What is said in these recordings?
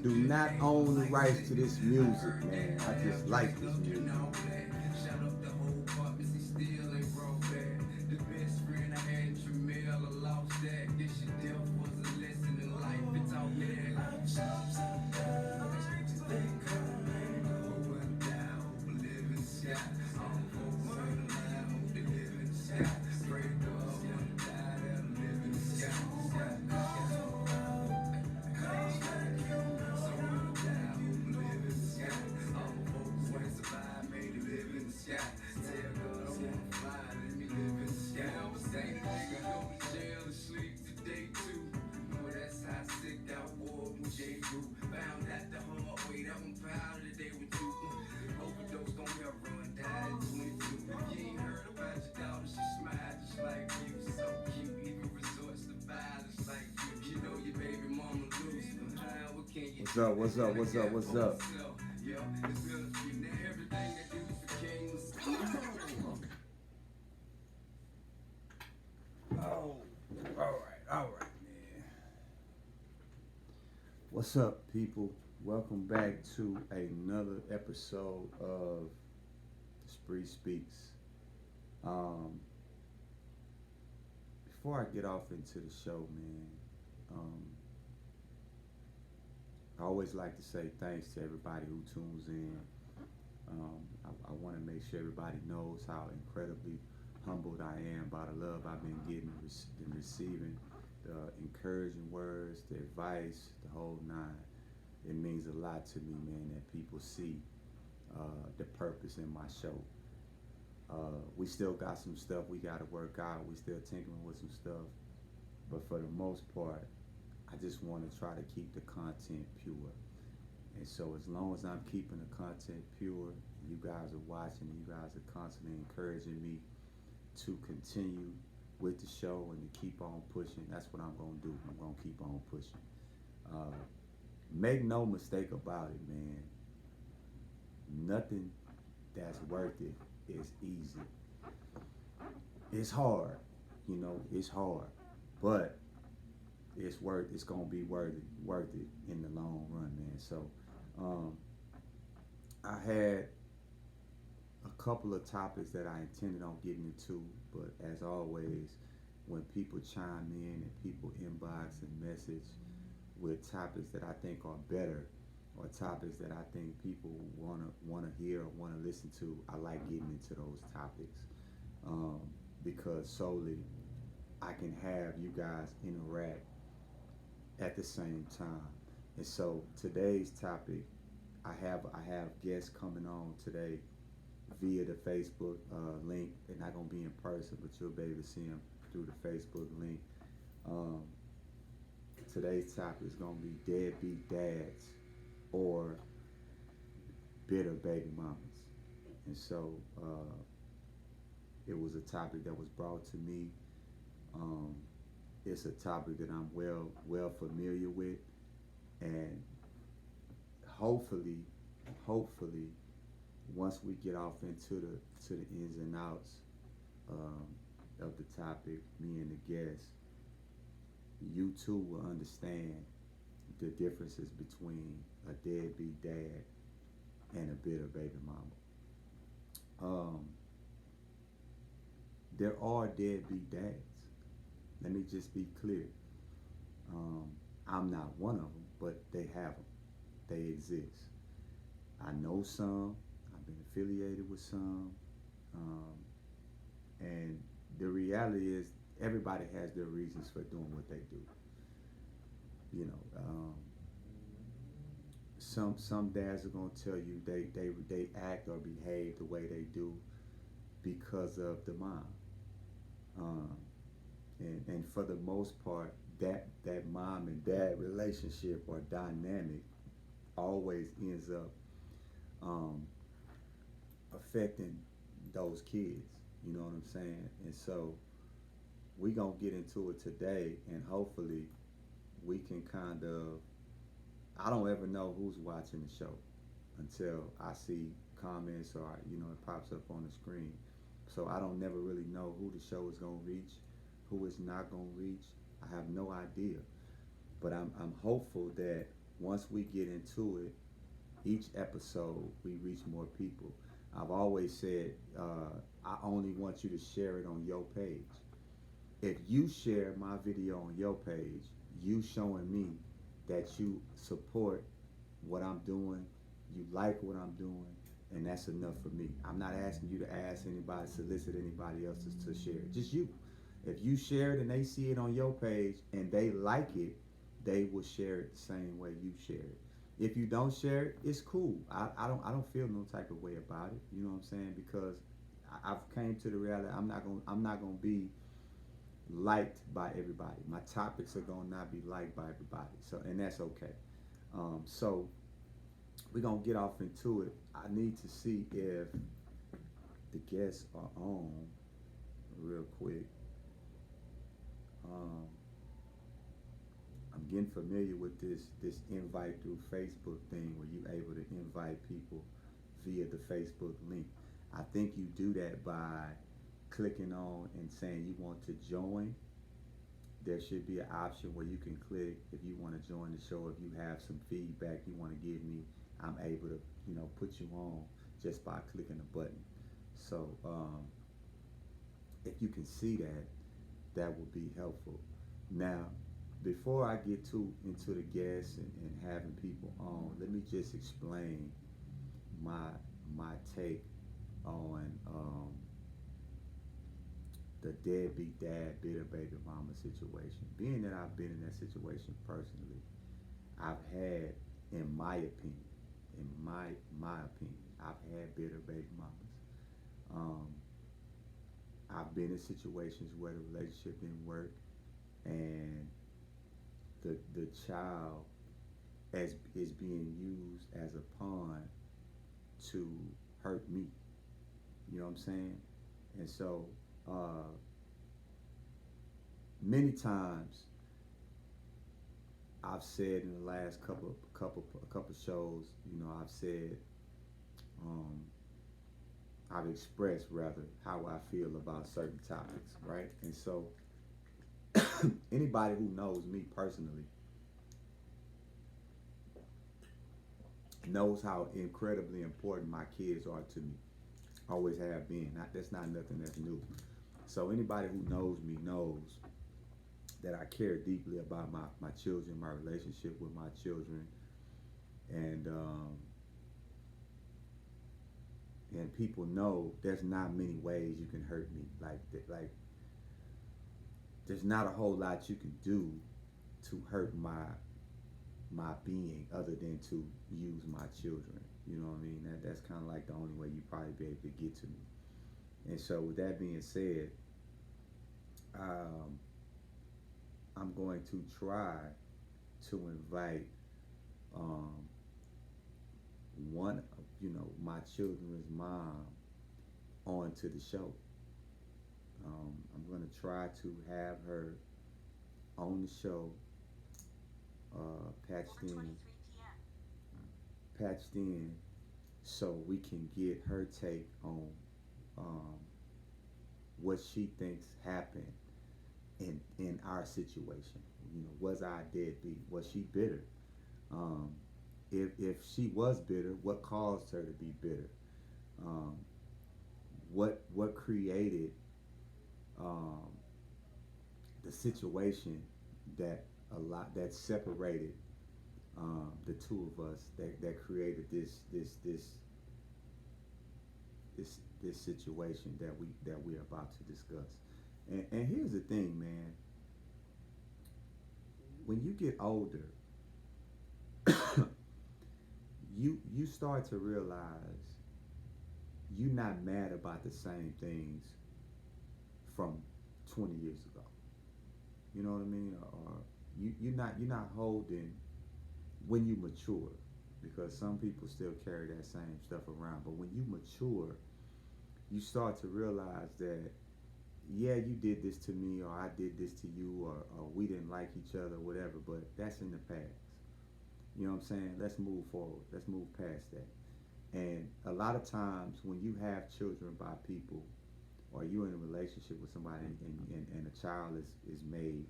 do not own the rights to this music, man. I just like this music. What's up? What's up? What's up? What's up? Oh, all right, man. What's up, people? Welcome back to another episode of Spree Speaks. Um, Before I get off into the show, man, I always like to say thanks to everybody who tunes in. I want to make sure everybody knows how incredibly humbled I am by the love I've been getting and receiving, the encouraging words, the advice, the whole nine. It means a lot to me, man, that people see the purpose in my show. We still got some stuff we got to work out. We still tinkering with some stuff. But for the most part, I just want to try to keep the content pure. And so as long as I'm keeping the content pure, you guys are watching, you guys are constantly encouraging me to continue with the show and to keep on pushing, that's what I'm going to do. I'm going to keep on pushing. Make no mistake about it, man. Nothing that's worth it is easy. It's hard, it's hard. But it's gonna be worth it in the long run, man. So I had a couple of topics that I intended on getting into, but as always, when people chime in and people inbox and message with topics that I think are better or topics that I think people wanna hear or wanna listen to, I like getting into those topics because solely I can have you guys interact at the same time. And so today's topic, I have guests coming on today via the Facebook link. They're not gonna be in person, but you'll be able to see them through the Facebook link. Today's topic is gonna be deadbeat dads or bitter baby mamas. And so it was a topic that was brought to me. It's a topic that I'm well familiar with, and hopefully, once we get off into the ins and outs of the topic, me and the guests, you too will understand the differences between a deadbeat dad and a bitter baby mama. There are deadbeat dads. Let me just be clear. I'm not one of them, but they have them. They exist. I know some. I've been affiliated with some. And the reality is everybody has their reasons for doing what they do. Some dads are gonna tell you they act or behave the way they do because of the mom. And for the most part, that mom and dad relationship or dynamic always ends up affecting those kids. You know what I'm saying? And so we're going to get into it today, and hopefully we can kind of, I don't ever know who's watching the show until I see comments or, it pops up on the screen. So I don't never really know who the show is going to reach, who it's not going to reach. I have no idea. But I'm hopeful that once we get into it, each episode we reach more people. I've always said I only want you to share it on your page. If you share my video on your page, you showing me that you support what I'm doing, you like what I'm doing, and that's enough for me. I'm not asking you to ask anybody, solicit anybody else to share it. Just you. If you share it and they see it on your page and they like it, they will share it the same way you share it. If you don't share it, it's cool. I don't feel no type of way about it. You know what I'm saying? Because I've came to the reality I'm not gonna be liked by everybody. My topics are gonna not be liked by everybody. So and that's okay. So we're gonna get off into it. I need to see if the guests are on real quick. Um, I'm getting familiar with this invite through Facebook thing where you're able to invite people via the Facebook link. I think you do that by clicking on and saying you want to join. There should be an option where you can click if you want to join the show. If you have some feedback you want to give me, I'm able to, put you on just by clicking the button. So if you can see that, that would be helpful. Now, before I get into the guests and having people on, let me just explain my take on the deadbeat dad, bitter baby mama situation. Being that I've been in that situation personally, I've had, in my opinion, I've had bitter baby mamas. I've been in situations where the relationship didn't work, and the child is being used as a pawn to hurt me. You know what I'm saying? And so many times I've said in the last couple shows, I've said I've expressed rather how I feel about certain topics, right? And so anybody who knows me personally knows how incredibly important my kids are to me. Always have been. That's not nothing that's new. So anybody who knows me knows that I care deeply about my children, my relationship with my children, and people know there's not many ways you can hurt me. Like there's not a whole lot you can do to hurt my being other than to use my children. You know what I mean? That's kind of like the only way you probably be able to get to me. And so with that being said, I'm going to try to invite one, my children's mom onto the show. I'm going to try to have her on the show, patched in, so we can get her take on what she thinks happened in our situation. Was I deadbeat? Was she bitter? If she was bitter, what caused her to be bitter? What created the situation that separated the two of us, that created this situation that we're about to discuss. And here's the thing, man. When you get older, you start to realize you're not mad about the same things from 20 years ago. You know what I mean? Or you're not holding when you mature, because some people still carry that same stuff around. But when you mature, you start to realize that, yeah, you did this to me, or I did this to you, or we didn't like each other, whatever, but that's in the past. You know what I'm saying? Let's move forward. Let's move past that. And a lot of times when you have children by people, or you're in a relationship with somebody and a child is made,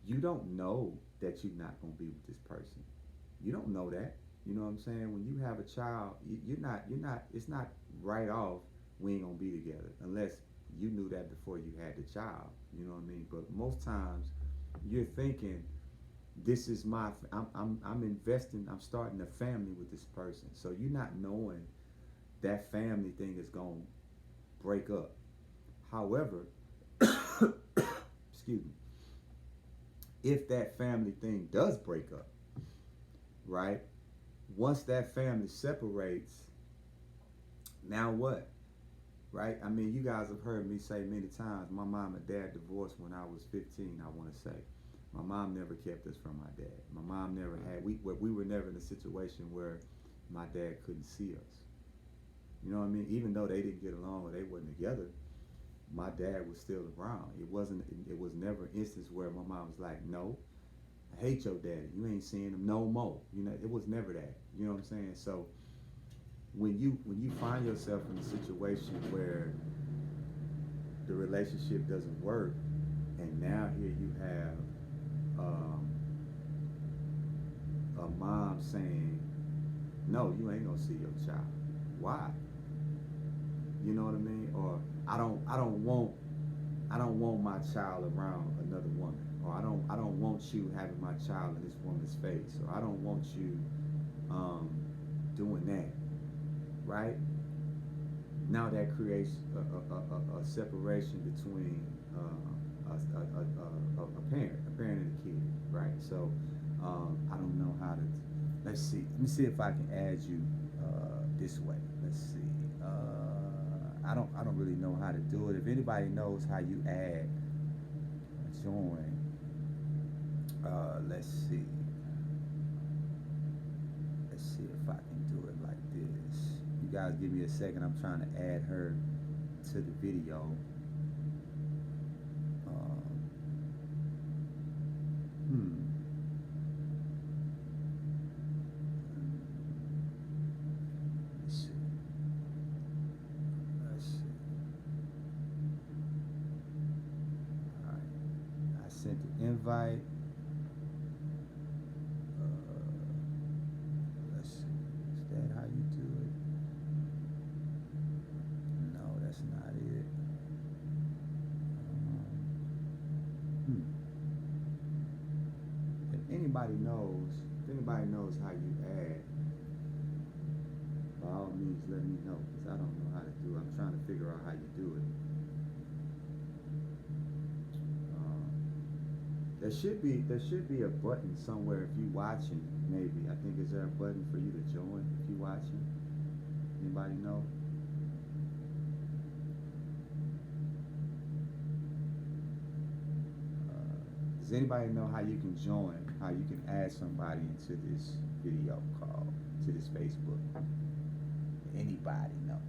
You don't know that you're not going to be with this person. You don't know that. You know what I'm saying? When you have a child, it's not right off, we ain't going to be together unless you knew that before you had the child. You know what I mean? But most times you're thinking, this is I'm investing, I'm starting a family with this person. So you're not knowing that family thing is going to break up. However, excuse me, if that family thing does break up, right? Once that family separates, now what? Right? I mean, you guys have heard me say many times, my mom and dad divorced when I was 15, I want to say. My mom never kept us from my dad. My mom never had, we were never in a situation where my dad couldn't see us. You know what I mean? Even though they didn't get along or they wasn't together, my dad was still around. It was never an instance where my mom was like, no, I hate your daddy. You ain't seeing him no more. You know, it was never that. You know what I'm saying? So when you find yourself in a situation where the relationship doesn't work, and now here you have a mom saying, no, you ain't gonna see your child. Why? You know what I mean? Or I don't want my child around another woman, or I don't want you having my child in this woman's face, or I don't want you doing that, right? Now that creates a separation between a parent and a kid, right? So I don't know how to. Let's see. Let me see if I can add you this way. Let's see. I don't really know how to do it. If anybody knows how you add a join, let's see. Let's see if I can do it like this. You guys give me a second. I'm trying to add her to the video. Sent the invite. Let's see. Is that how you do it? No, that's not it. If anybody knows how you add, by all means let me know, because I don't know how to do it. I'm trying to figure out how you do it. There should be a button somewhere if you watching, maybe. I think, is there a button for you to join if you watching? Anybody know? Does anybody know how you can join, how you can add somebody into this video call, to this Facebook? Anybody know?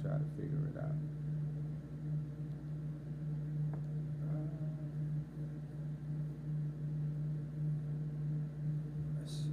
Try to figure it out. Let's see.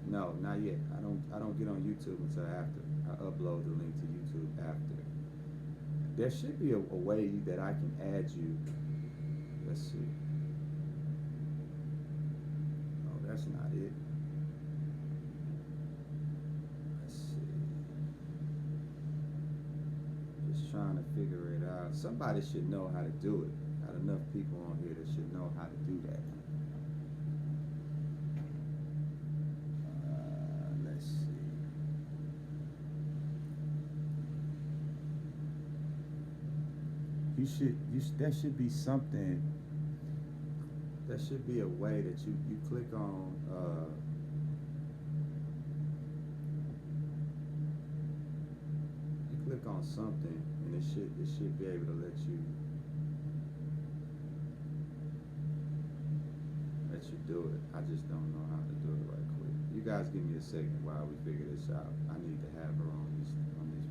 No, not yet. I don't get on YouTube until after. I upload the link to YouTube after. There should be a way that I can add you. Let's see. Oh, that's not it. Let's see. Just trying to figure it out. Somebody should know how to do it. Got enough people on here that should know how to do that. That should be something. That should be a way that you click on. You click on something, and it should be able to let you do it. I just don't know how to do it right quick. You guys give me a second while we figure this out. I need to have her on this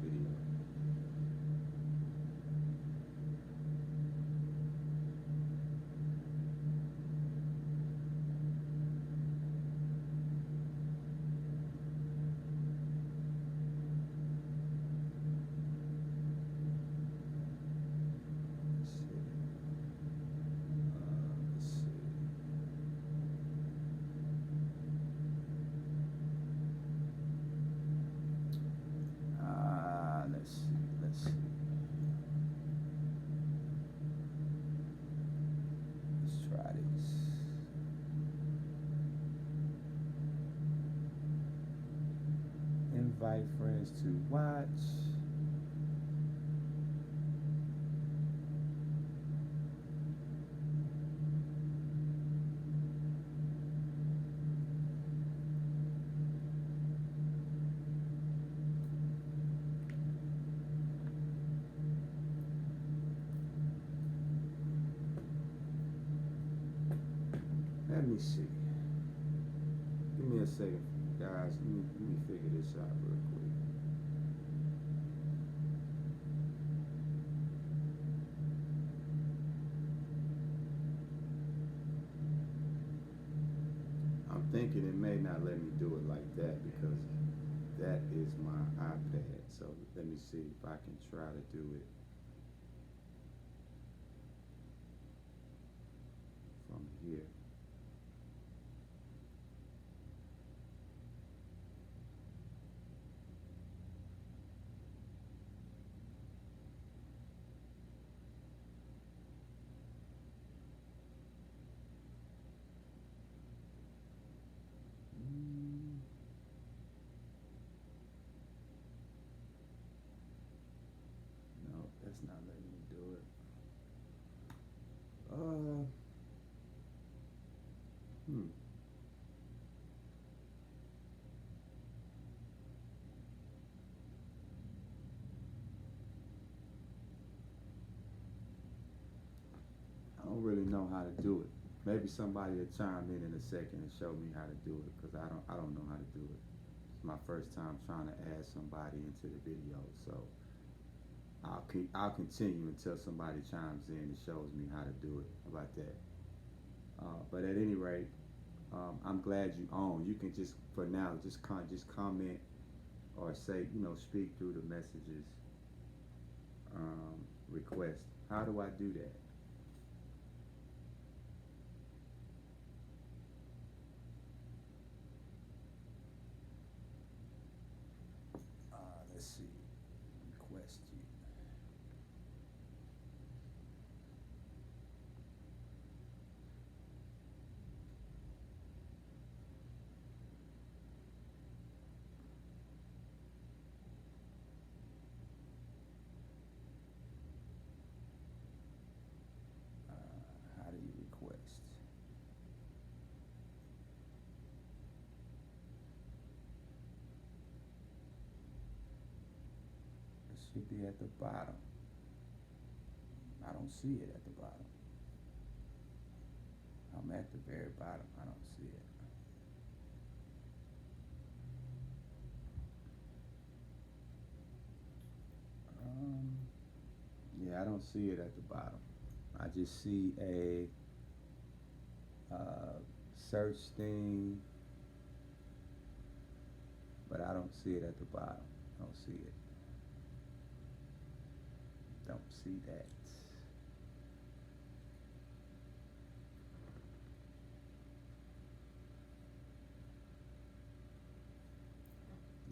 video. Let's see. Let's see. Let's see. Let's try this. Invite friends to watch. Let me see. Give me a second, guys. Let me figure this out real quick. I'm thinking it may not let me do it like that because that is my iPad. So let me see if I can try to do it from here. No, that's not letting me do it. Hmm. I don't really know how to do it. Maybe somebody will chime in a second and show me how to do it because I don't know how to do it. It's my first time trying to add somebody into the video, so I'll continue until somebody chimes in and shows me how to do it. How about that? But at any rate, I'm glad you on. You can just for now just comment or say speak through the messages request. How do I do that? Let's see. Request you. How do you request? It should be at the bottom. I don't see it at the bottom. I'm at the very bottom. I don't see it. Yeah, I don't see it at the bottom. I just see a search thing, but I don't see it at the bottom. I don't see it. Don't see that.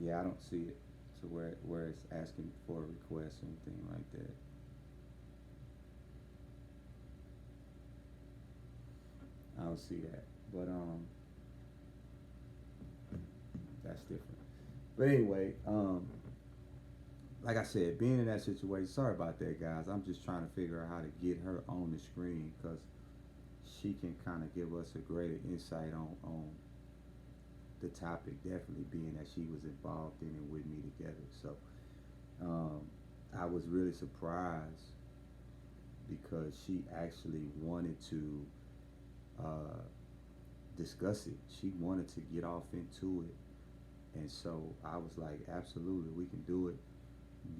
Yeah, I don't see it. So where it's asking for a request or anything like that. I don't see that. But that's different. But anyway, like I said, being in that situation, sorry about that, guys. I'm just trying to figure out how to get her on the screen because she can kind of give us a greater insight on the topic, definitely being that she was involved in it with me together. So um, I was really surprised because she actually wanted to uh, discuss it. She wanted to get off into it. And so I was like, absolutely, we can do it.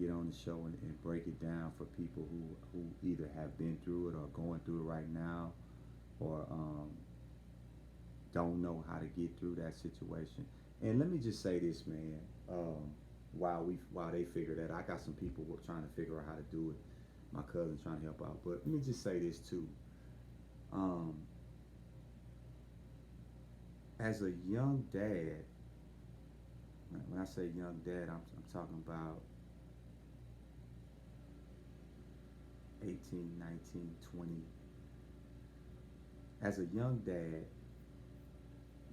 Get on the show and break it down for people who either have been through it or going through it right now or don't know how to get through that situation. And let me just say this, man. While they figure that, I got some people who are trying to figure out how to do it. My cousin's trying to help out. But let me just say this too. Um, as a young dad, when I say young dad, I'm talking about 18, 19, 20. As a young dad,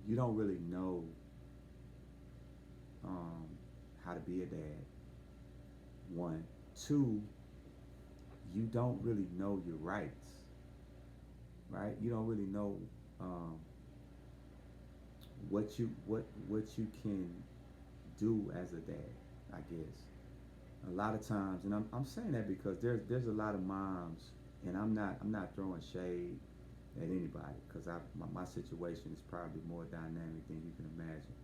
you don't really know um, how to be a dad. One. Two, you don't really know your rights, right? You don't really know um, what you can do as a dad, I guess. A lot of times, and I'm saying that because there's a lot of moms, and I'm not throwing shade at anybody because my situation is probably more dynamic than you can imagine.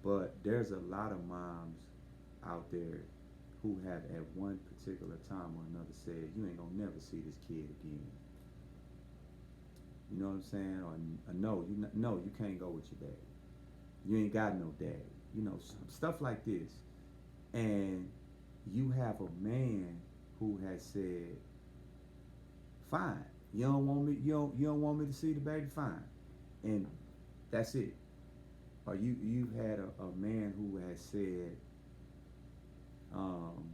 But there's a lot of moms out there who have at one particular time or another said, you ain't gonna never see this kid again. You know what I'm saying? Or no, no, you can't go with your dad. You ain't got no dad. You know, stuff like this. And you have a man who has said, fine, you don't want me to see the baby, fine. And that's it. Or you've had a man who has said, um,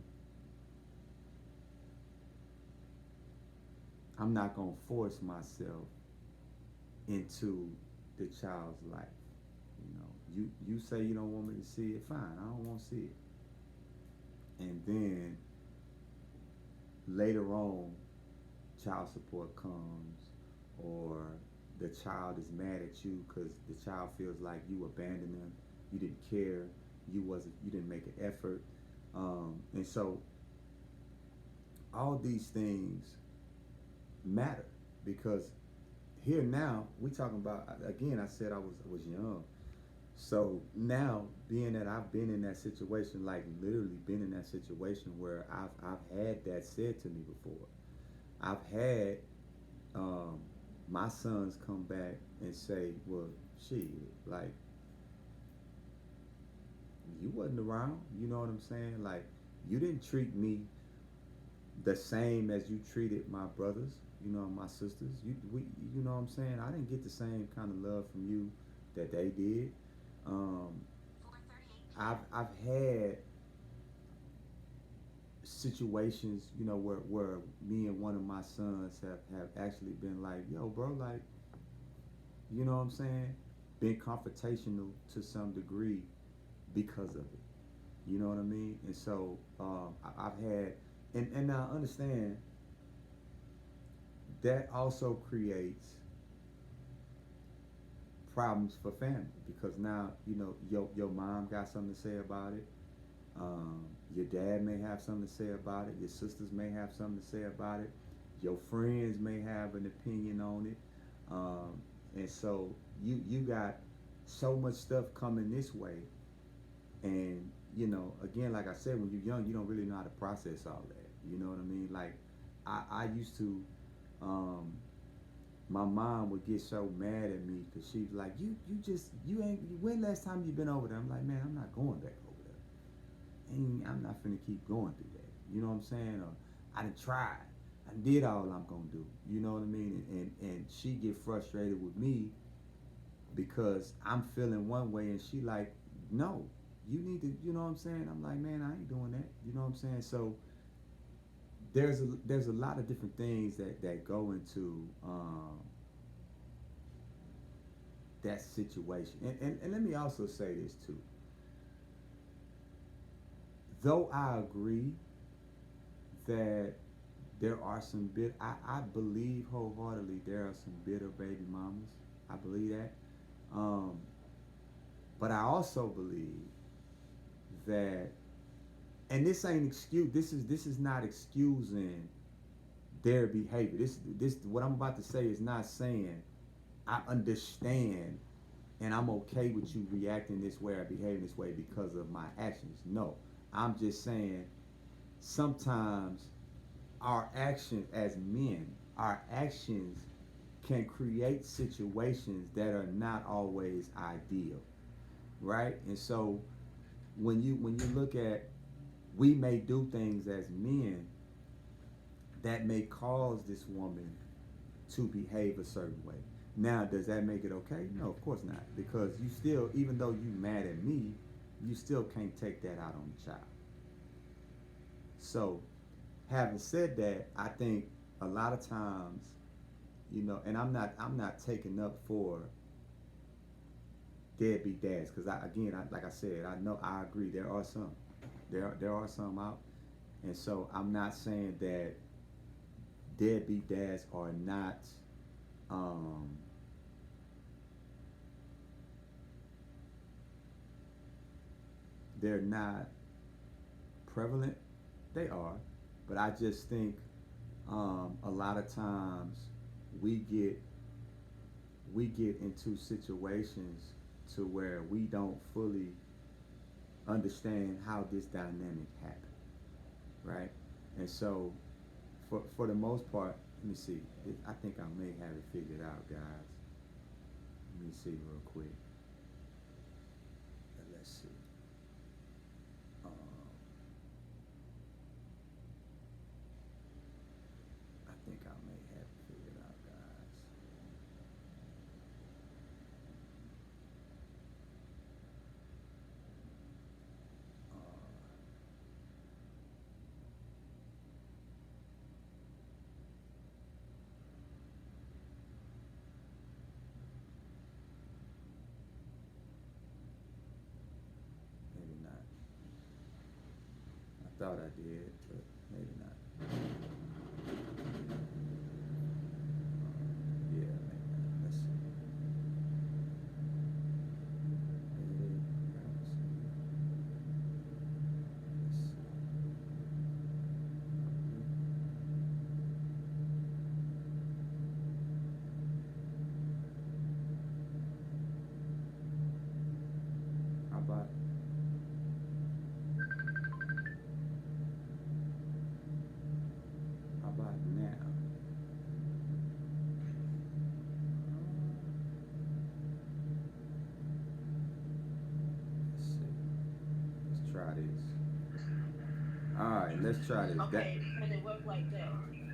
I'm not gonna force myself into the child's life. You know, you say you don't want me to see it, fine, I don't want to see it. And then later on, child support comes, or the child is mad at you because the child feels like you abandoned them, you didn't care, you didn't make an effort, and so all these things matter because here now we talking about, again, I said I was young. So now, being that I've been in that situation, like literally been in that situation where I've had that said to me before. I've had my sons come back and say, well, shit, like, you wasn't around, you know what I'm saying? Like, you didn't treat me the same as you treated my brothers, you know, my sisters. You know what I'm saying? I didn't get the same kind of love from you that they did. Um, I've had situations, you know, where me and one of my sons have actually been like, yo, bro, like, you know what I'm saying? Been confrontational to some degree because of it. You know what I mean? And so I've had, and now understand that also creates problems for family because now, you know, your mom got something to say about it. Your dad may have something to say about it. Your sisters may have something to say about it. Your friends may have an opinion on it. And so you got so much stuff coming this way. And, you know, again, like I said, when you're young, you don't really know how to process all that. You know what I mean? Like, I used to, my mom would get so mad at me because she'd be like, you ain't, when last time you been over there? I'm like, man, I'm not going back over there. And I'm not finna keep going through that. You know what I'm saying? Or I done tried. I did all I'm gonna do. You know what I mean? And she get frustrated with me because I'm feeling one way and she like, no, you need to, you know what I'm saying? I'm like, man, I ain't doing that. You know what I'm saying? So there's a lot of different things that go into that situation. And let me also say this too. Though I agree that there are some I believe wholeheartedly there are some bitter baby mamas. I believe that. Um, but I also believe that, and this ain't excuse. This is not excusing their behavior. This what I'm about to say is not saying I understand and I'm okay with you reacting this way or behaving this way because of my actions. No, I'm just saying sometimes our actions as men, our actions can create situations that are not always ideal, right? And so when you look at, we may do things as men that may cause this woman to behave a certain way. Now, does that make it okay? No, of course not. Because you still, even though you mad at me, you still can't take that out on the child. So, having said that, I think a lot of times, and I'm not taking up for deadbeat dads because like I said, I agree there are some, there are some out, and so I'm not saying that deadbeat dads are not um, they're not prevalent. They are, but I just think a lot of times we get we get into situations to where we don't fully understand how this dynamic happened, right? And so, for the most part, let me see. I think I may have it figured out, guys. Let me see real quick. Let's see. Um, I think I may have it figured out, guys. Maybe not. I thought I did, but maybe not. Yeah, maybe not. Let's see. How about now? Let's see. Let's try this. All right, let's try this. Okay, does it work like that?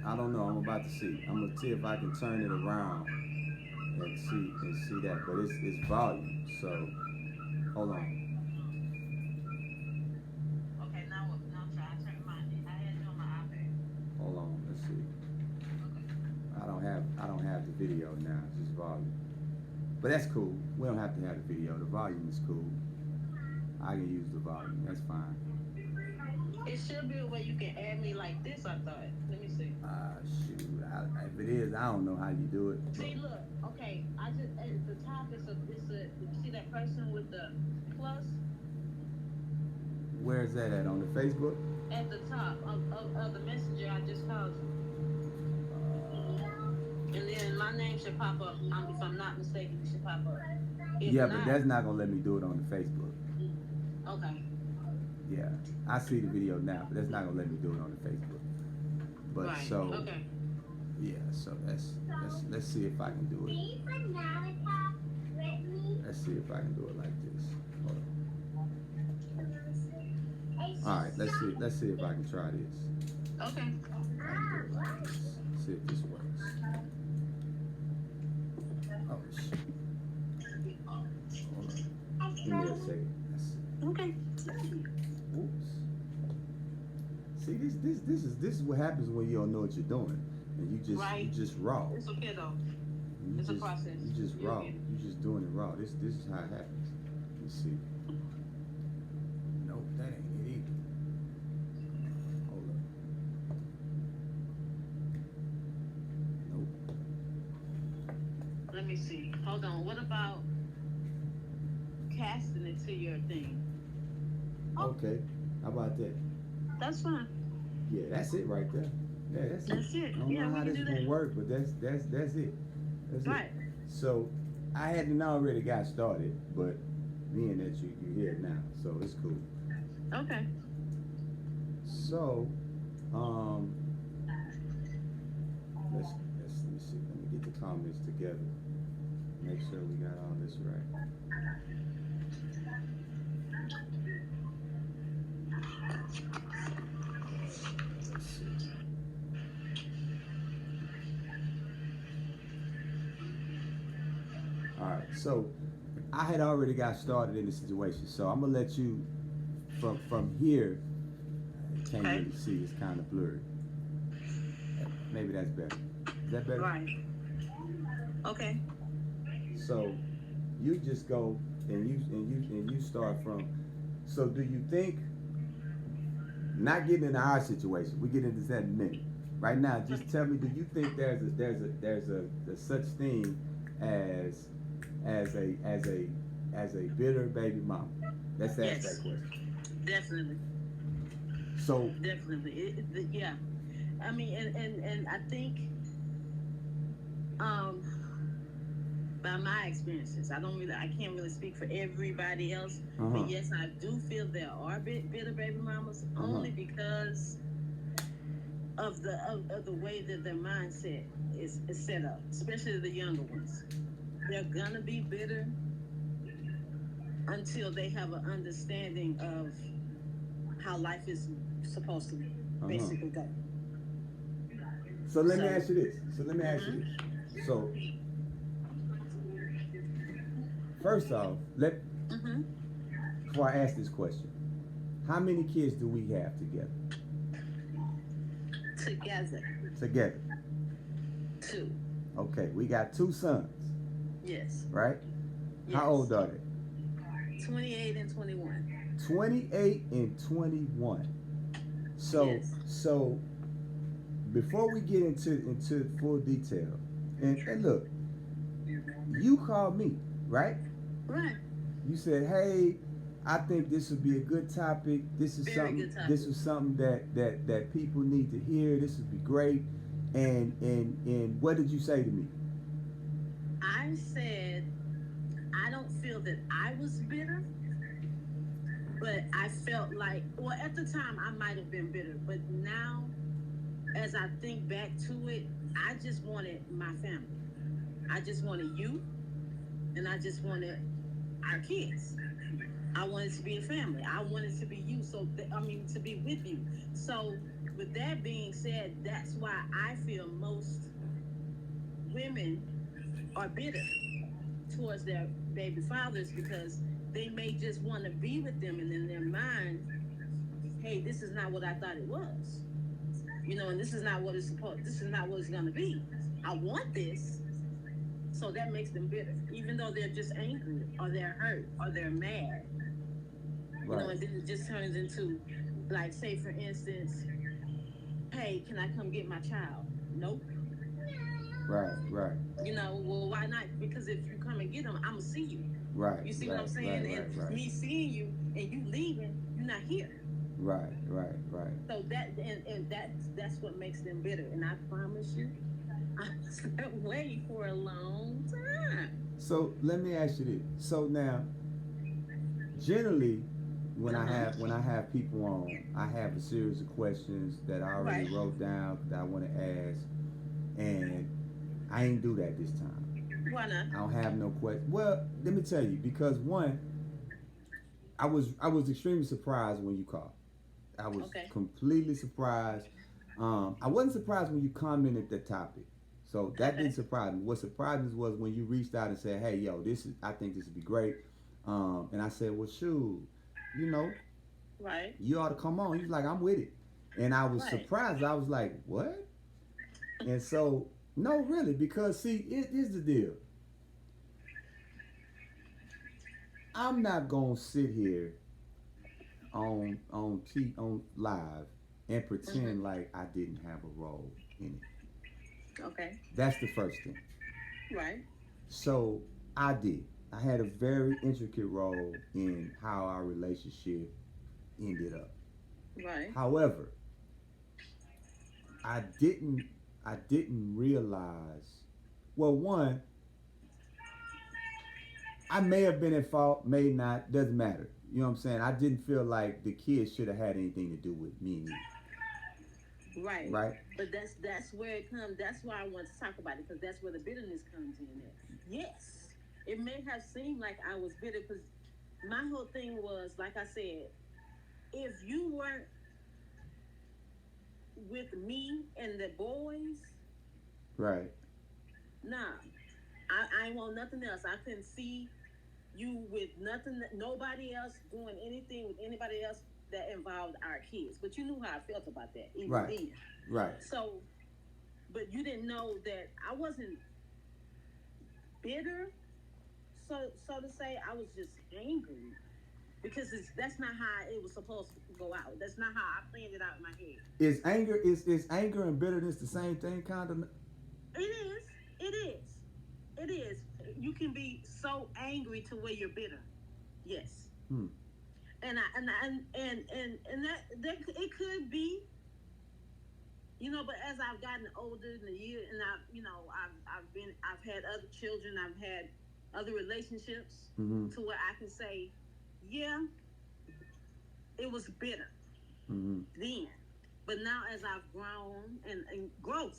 I don't know. I'm about to see. I'm gonna see if I can turn it around and see that. But it's volume. So hold Right. on. Okay, now try. I had it on my iPad. Hold on. Let's see. Okay. I don't have the video now. It's just volume. But that's cool. We don't have to have the video. The volume is cool. I can use the volume. That's fine. It should be a way you can add me like this, I thought. Let me see. Shoot. If it is, I don't know how you do it. But See, look. Okay, I just at the top it's a. You see that person with the plus where's that at on the Facebook? at the top of the messenger I just called you, and then my name should pop up. If I'm not mistaken, it should pop up. If Yeah, but not, that's not gonna let me do it on the Facebook. okay. Yeah, I see the video now, but that's not gonna let me do it on the Facebook. But Right. so Okay. yeah, so let's see if I can do it. Let's see if I can do it like this. Hold on. All right, let's see if I can try this. Okay. I can do it like this. See if this works. Oh shit. Hold on. Give me a second. Okay. Oops. See, this is what happens when you don't know what you're doing, and Right. you just raw. It's okay though. You It's a just process. you just You'll raw. get it. You just doing it raw. This is how it happens. Let's see. Nope, that ain't it either. Hold up. hold on. What about casting it to your thing? Oh, Okay, how about that? that's fine. Yeah, that's it right there. Yeah, that's it. That's it. I don't Yeah, know we how can this do is that. gonna work, but that's it. That's it. Right. So I hadn't already got started, but being that you here now, so it's cool. Okay. So um, let me see. Let me get the comments together. Make sure we got all this right. Let's see. All right. So I had already got started in the situation, so I'm gonna let you from here. You can't Okay. really see; it's kind of blurry. Maybe that's better. Is that better? Right. Okay. So you just go and you start from. So do you think, not getting into our situation, we get into that in a minute. Right now, just tell me, do you think there's a such thing as as a bitter baby mama? Let's ask that Yes. question. Definitely. So Definitely. Yeah. I mean, and I think, um, by my experiences, I can't really speak for everybody else, but uh-huh. yes, I do feel there are bitter baby mamas Uh-huh. only because of the way that their mindset is set up, especially the younger ones. They're gonna be bitter until they have an understanding of how life is supposed to Uh-huh. basically go. So let me So, ask you this. So let me ask you mhm. this. So first off, Mhm. before I ask this question, how many kids do we have together? Together, Together. two. Okay, we got two sons, Yes. right? How Yes. old are they? 28 and 21. 28 and 21. So Yes. so before we get into full detail, and look, you called me, right? Right. You said, "Hey, I think this would be a good topic. This is Very something. good This topic. is something that people need to hear. This would be great." And what did you say to me? I said I don't feel that I was bitter, but I felt like, well, at the time I might have been bitter, but now as I think back to it, I just wanted my family. I just wanted you, and I just wanted our kids. I wanted to be a family. I wanted to be you. So, I mean, to be with you. So, with that being said, that's why I feel most women are bitter towards their baby fathers because they may just want to be with them, and in their mind, hey, this is not what I thought it was. And this is not what it's supposed. This is not what it's gonna be. I want this, so that makes them bitter, even though they're just angry or they're hurt or they're mad. Right, And then it just turns into, like, say for instance, hey, can I come get my child? Nope. right, right, Well, why not? Because if you come and get them, I'm gonna see you. right, You see what right, I'm right, saying? And right, right, me seeing you and you leaving, you're not here. right, right, right. So that's what makes them bitter. And I promise you, I was that way for a long time. So let me ask you this. So now, generally, when Uh I huh. have when I have people on, I have a series of questions that I already Right. wrote down that I want to ask, and I ain't do that this time. Why not? I don't have no question. Well, let me tell you, because one, I was extremely surprised when you called. I was Okay. completely surprised. I wasn't surprised when you commented the topic, so that didn't Okay. surprise me. What surprised me was when you reached out and said, "Hey, yo, I think this would be great," and I said, "Well, shoot, you know, Right. you ought to come on." He was like, "I'm with it," and I was Right. surprised. I was like, "What?" And so, no, really, because see, it is the deal. I'm not gonna sit here on live and pretend Mm-hmm. like I didn't have a role in it. Okay. That's the first thing. Right. So I did. I had a very intricate role in how our relationship ended up. Right. However, I didn't I didn't realize, well, one, I may have been at fault, may not, doesn't matter. You know what I'm saying? I didn't feel like the kids should have had anything to do with me and you. Right. Right? But that's where it comes. That's why I want to talk about it because that's where the bitterness comes in. At. Yes, it may have seemed like I was bitter because my whole thing was like I said, if you weren't with me and the boys, Right. nah, I ain't want nothing else. I couldn't see you with nothing, nobody else doing anything with anybody else that involved our kids. But you knew how I felt about that even Right. then. Right. So, but you didn't know that I wasn't bitter, so to say. I was just angry because that's not how it was supposed to go out. That's not how I planned it out in my head. Is anger and bitterness the same thing, kind of? It is. It is. It is. You can be so angry to where you're bitter. Yes. Hmm. And that it could be, but as I've gotten older in the year, and I've had other children, I've had other relationships, Mm-hmm. to where I can say, yeah, it was bitter Mm-hmm. then, but now as I've grown and grow,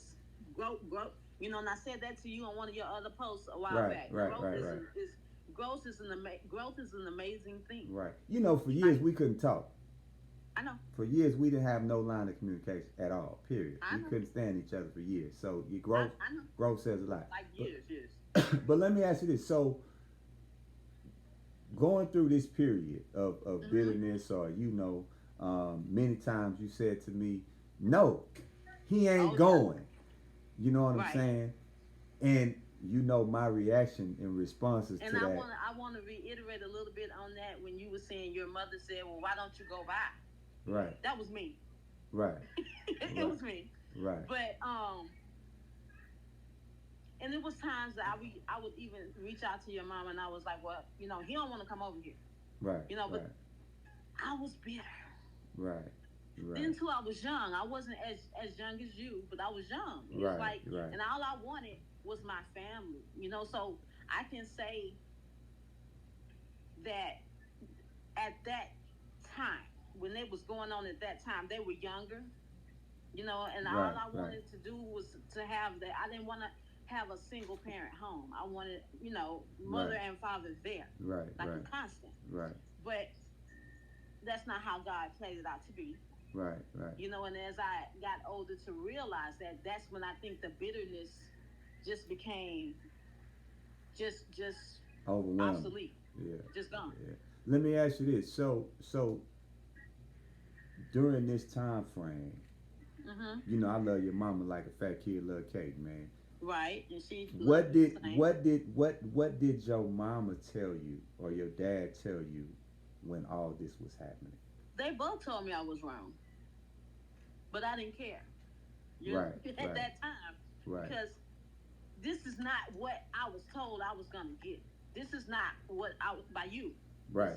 and I said that to you on one of your other posts a while Right. back. Right. Growth Right. is Right. growth is an amazing thing. Right. For years we couldn't talk. I know. For years we didn't have no line of communication at all. Period. I We know. couldn't stand each other for years. So your I know. growth says a lot. Like years, years. But let me ask you this: so going through this period of bitterness, or many times you said to me, "No, he ain't going." You know what I'm Right. saying? And my reaction and responses And to that. I wanna reiterate a little bit on that when you were saying your mother said, "Well, why don't you go by?" Right. That was me. Right. It was me. Right. But and it was times that I would even reach out to your mom and I was like, "Well, he don't want to come over here." Right. But I was bitter. Right. Right. Then too, I was young. I wasn't as young as you, but I was young. It was like, and all I wanted was my family. So I can say that at that time, when it was going on at that time, they were younger. And all I wanted to do was to have that. I didn't want to have a single parent home. I wanted, mother and father there, like a constant. Right. But that's not how God played it out to be. Right. And as I got older to realize that, that's when I think the bitterness just became just overwhelming. Obsolete. Yeah. Just gone. Yeah. Let me ask you this: so during this time frame, I love your mama like a fat kid love cake, man. Right, and she. What did your mama tell you or your dad tell you when all this was happening? They both told me I was wrong, but I didn't care. At that time, because this is not what I was told I was gonna get. This is not what I was by you. Right.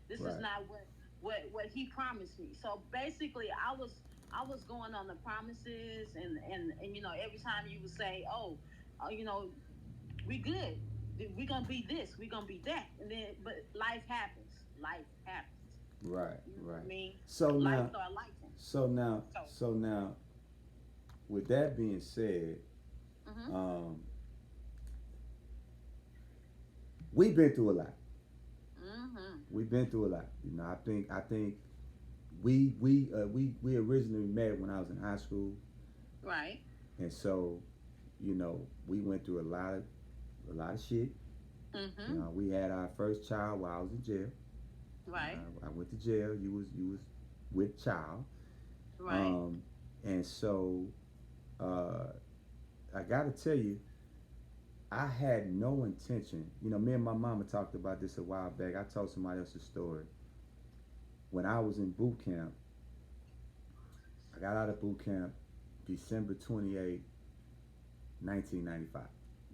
This is not what he promised me. So basically, I was going on the promises, and every time you would say, "Oh, we good. We gonna be this. We gonna be that," and then but life happens. Life happens. Right. You know what I mean? So life now, so now, with that being said, we've been through a lot. We've been through a lot. I think we originally met when I was in high school. Right. And so, we went through a lot of shit. We had our first child while I was in jail. Right. I went to jail. You was with child. Right. And so, I gotta tell you, I had no intention. Me and my mama talked about this a while back. I told somebody else a story. When I was in boot camp, I got out of boot camp December 28, 1995,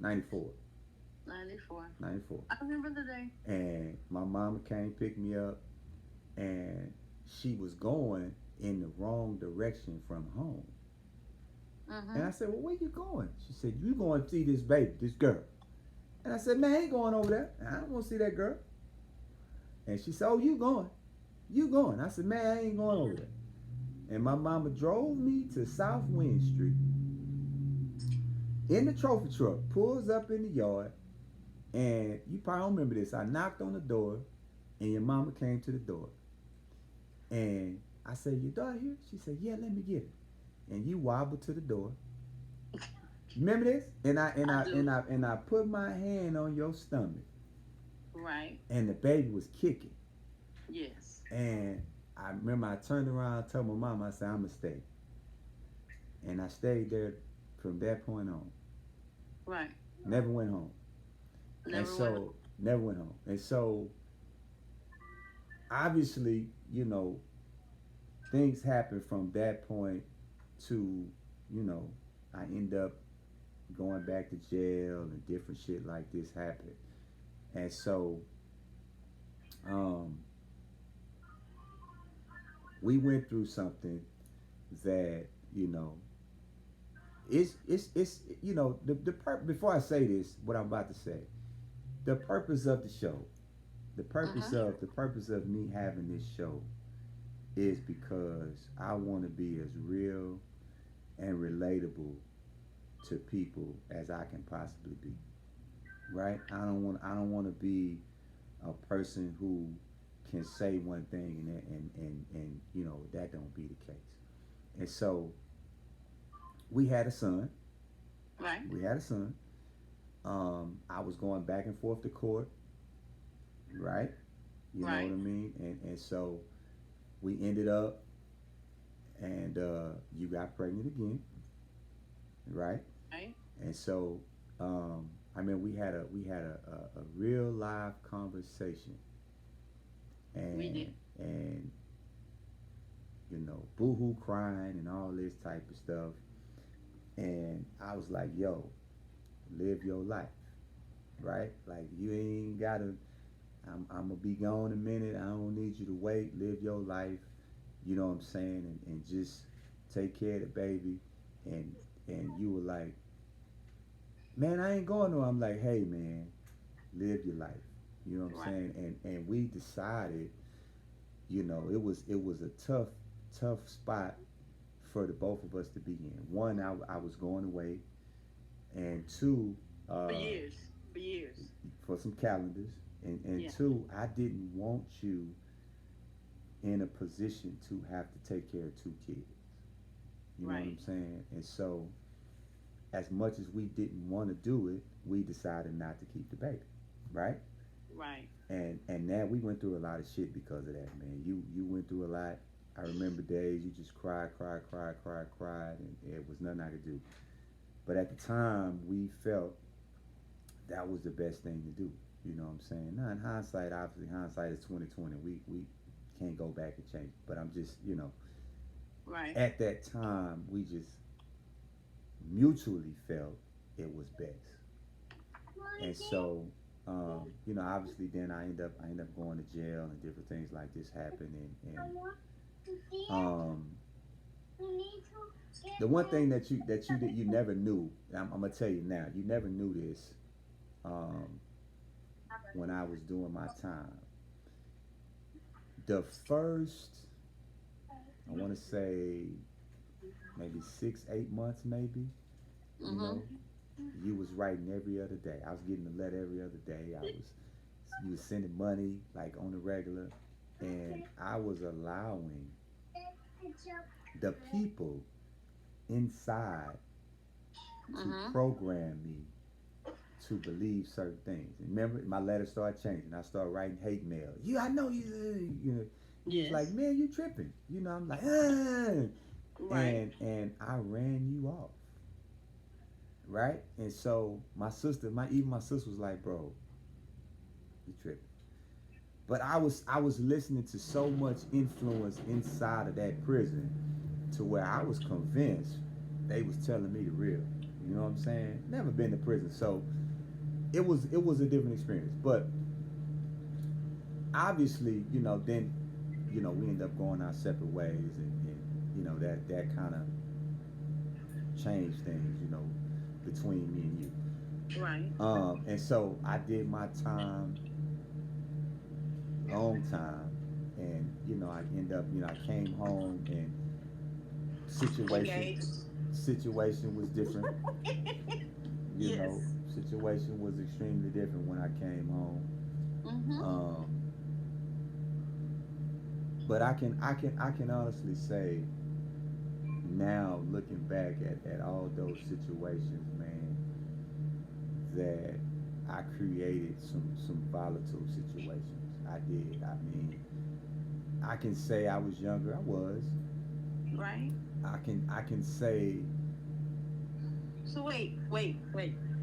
94. 94. 94. I remember the day. And my mama came pick me up, and she was going in the wrong direction from home. And I said, well, where you going? She said, you going to see this baby, this girl. And I said, man, I ain't going over there. I don't want to see that girl. And she said, oh, you going. You going. I said, man, I ain't going over there. And my mama drove me to South Wind Street in the trophy truck, pulls up in the yard, and you probably don't remember this. I knocked on the door, and your mama came to the door. And I said, your daughter here? She said, yeah, let me get her. And you wobbled to the door. Remember this? And I put my hand on your stomach. Right. And the baby was kicking. Yes. And I remember I turned around and told my mom, I said, I'm going to stay. And I stayed there from that point on. Right. Never went home. Never went home. And so, obviously, you know, things happen from that point to, you know, I end up going back to jail and different shit like this happened. And so, we went through something that, you know, it's you know, before I say this, what I'm about to say, the purpose of the show, the purpose of me having this show is because I want to be as real and relatable to people as I can possibly be. Right? I don't want to be a person who can say one thing and you know that don't be the case. And so we had a son. Right. We had a son. I was going back and forth to court. Right? You know what I mean? And so we ended up, and you got pregnant again. Right? Right. And so I mean, we had a real live conversation, and we did. And you know, boohoo crying and all this type of stuff, and I was like, yo, live your life, right? Like you ain't gotta. I'm gonna be gone a minute. I don't need you to wait. Live your life, you know what I'm saying, and just take care of the baby, and you were like, man, I ain't going nowhere. I'm like, hey, man, live your life. You know what I'm saying? And we decided, you know, it was a tough spot for the both of us to be in. One, I was going away, and two, for years, for some calendars, and two, I didn't want you in a position to have to take care of two kids. You know what I'm saying? And so, as much as we didn't want to do it, we decided not to keep the baby, right? Right. And now we went through a lot of shit because of that, man. You went through a lot. I remember days you just cried, and it was nothing I could do. But at the time, we felt that was the best thing to do. You know what I'm saying? Now, in hindsight, obviously, hindsight is 2020. We can't go back and change. But I'm just, you know, at that time, we just mutually felt it was best. And so, you know, obviously, then I end up going to jail and different things like this happen. And the one thing that you never knew, I'm gonna tell you now, you never knew this. When I was doing my time, the first, I want to say, maybe 6-8 months, maybe. You know, you was writing every other day. I was getting a letter every other day. You was sending money like on the regular, and I was allowing the people inside to program me to believe certain things. And remember, my letters started changing. I started writing hate mail. I know you know. He's like, man, you tripping. You know, I'm like, ah. Right. And I ran you off. Right? And so my sister was like, bro, you tripping. But I was listening to so much influence inside of that prison to where I was convinced they was telling me the real. You know what I'm saying? Never been to prison. So it was a different experience. But obviously, then we end up going our separate ways, and that kind of changed things, between me and you. Right. And so I did my time, long time, and I end up, I came home, and situation Engaged. situation was different. You Yes. know, situation was extremely different when I came home. Mm-hmm. Um, but I can honestly say now, looking back at all those situations, man, that I created some volatile situations. I did. I mean, I can say I was younger. I was. Right. I can say So wait.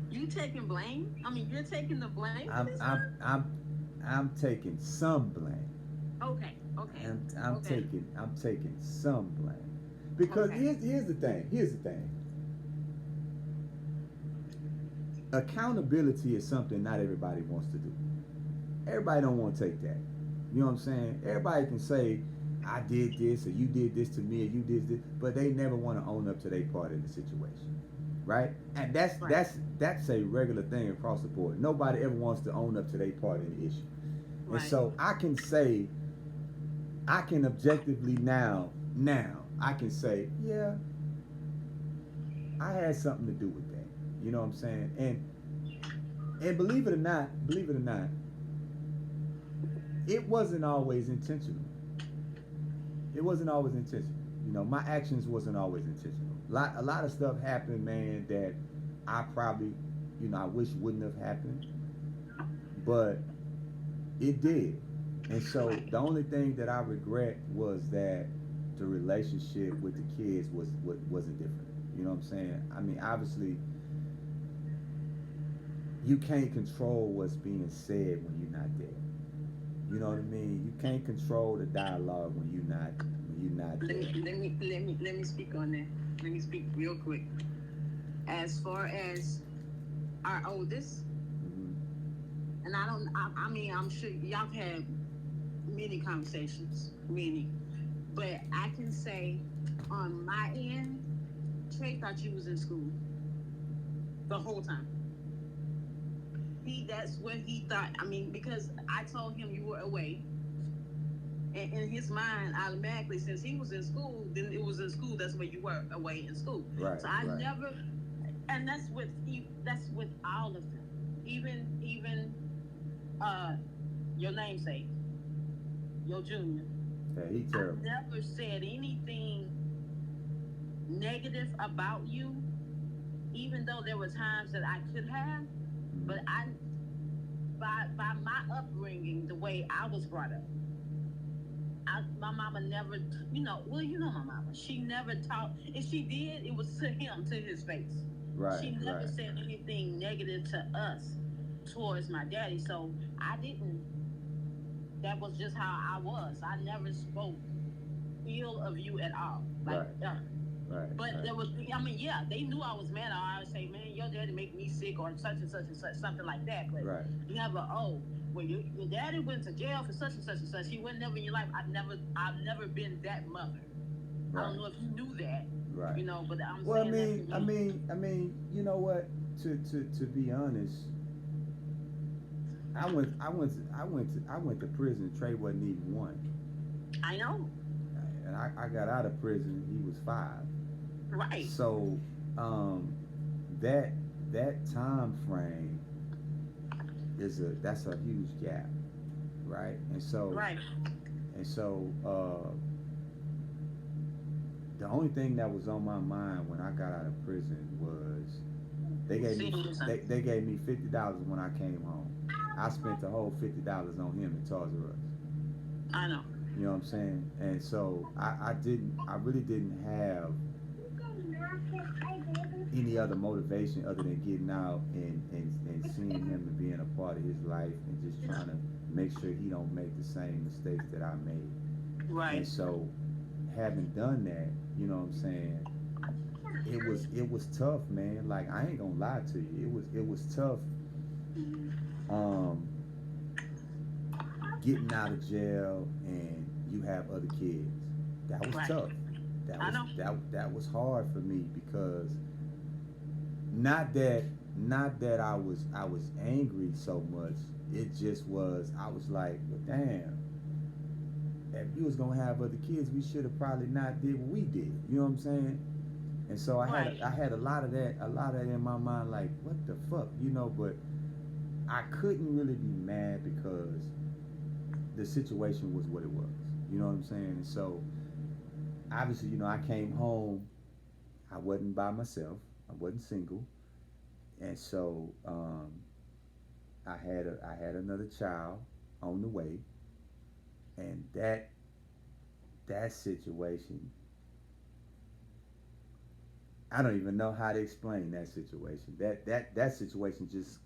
You taking blame? I mean, you're taking the blame for I'm this I'm one? I'm I'm taking some blame. Okay. Okay. I'm Okay. taking some blame, because Okay. here's the thing. Here's the thing. Accountability is something not everybody wants to do. Everybody don't want to take that. You know what I'm saying? Everybody can say, I did this, or you did this to me, or you did this, but they never want to own up to their part in the situation, right? And that's Right. that's that's a regular thing across the board. Nobody ever wants to own up to their part in the issue. And Right. so I can say, I can objectively now I can say, yeah, I had something to do with that. You know what I'm saying? And believe it or not, it wasn't always intentional. It wasn't always intentional. My actions wasn't always intentional. A lot of stuff happened, man, that I probably, I wish wouldn't have happened, but it did. And so Right. the only thing that I regret was that the relationship with the kids wasn't different. You know what I'm saying? I mean, obviously, you can't control what's being said when you're not there. You know what I mean? You can't control the dialogue when you're not Let there. me let me speak on that. Let me speak real quick. As far as our oldest, Hmm. and I don't. I mean, I'm sure y'all have had many conversations, many. But I can say, on my end, Trey thought you was in school the whole time. That's what he thought. I mean, because I told him you were away, and in his mind, automatically, since he was in school, then it was in school. That's where you were away in school. Right, So I right. never, and that's with all of them, even uh your namesake, your junior. Yeah, he I terrible. never said anything negative about you, even though there were times that I could have. But Hmm. by my upbringing, the way I was brought up, my mama never, my mama. She never taught. If she did, it was to him, to his face. Right, She never right. said anything negative to us towards my daddy. So I didn't. That was just how I was. I never spoke ill of you at all. Like, Right, right, but right, there was, I mean, yeah, they knew I was mad. I would say, man, your daddy make me sick or such and such and such, something like that. But right. never, oh, well, your daddy went to jail for such and such and such. He went never in your life. I've never been that mother. I Right, don't know if you knew that, right. but I'm Well, I saying that to mean, I me. mean, I mean, you know what? To be honest, I went to prison. Trey wasn't even one, I know, and I got out of prison. He was 5. right, So, um, that that time frame that's a huge gap, right? right. And so the only thing that was on my mind when I got out of prison was they gave me Seeing your son. they gave me $50 when I came home. I spent the whole $50 on him and Toys R Us. I know. You know what I'm saying? And so I really didn't have any other motivation other than getting out and seeing him and being a part of his life and just trying to make sure he don't make the same mistakes that I made. And Right. so having done that, you know what I'm saying, it was tough, man. Like, I ain't gonna lie to you. It was tough Um, Getting out of jail and you have other kids. That was Right. tough. That I was know. that was hard for me because not that not that I was angry so much. It just was I was like, well, damn, if you was gonna have other kids, we should have probably not did what we did. You know what I'm saying? And so Right. I had a lot of that in my mind, like, what the fuck, you know, but I couldn't really be mad because the situation was what it was. You know what I'm saying? And so obviously, you know, I came home, I wasn't by myself, I wasn't single, and so I had another child on the way, and that situation, I don't even know how to explain that situation. That situation just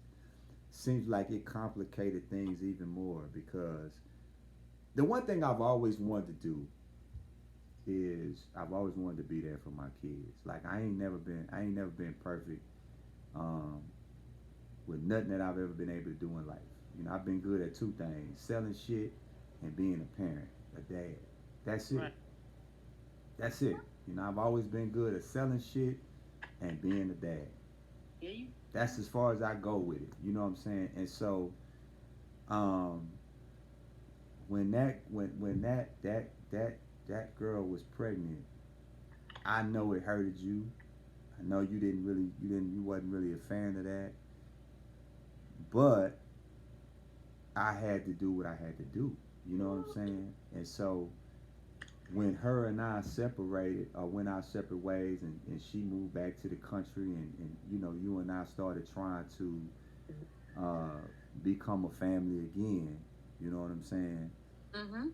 seems like it complicated things even more because the one thing I've always wanted to do is I've always wanted to be there for my kids. Like I ain't never been perfect um, with nothing that I've ever been able to do in life. You know, I've been good at two things: selling shit and being a parent, a dad. That's it. Right. That's it. You know, I've always been good at selling shit and being a dad. Yeah, you. That's as far as I go with it. You know what I'm saying? And so um, when that girl was pregnant, I know it hurted you. I know you wasn't really a fan of that, but I had to do what I had to do. You know what I'm saying? And so when her and I separated or went our separate ways and she moved back to the country and you know you and I started trying to uh, become a family again, you know what I'm saying? Mhm.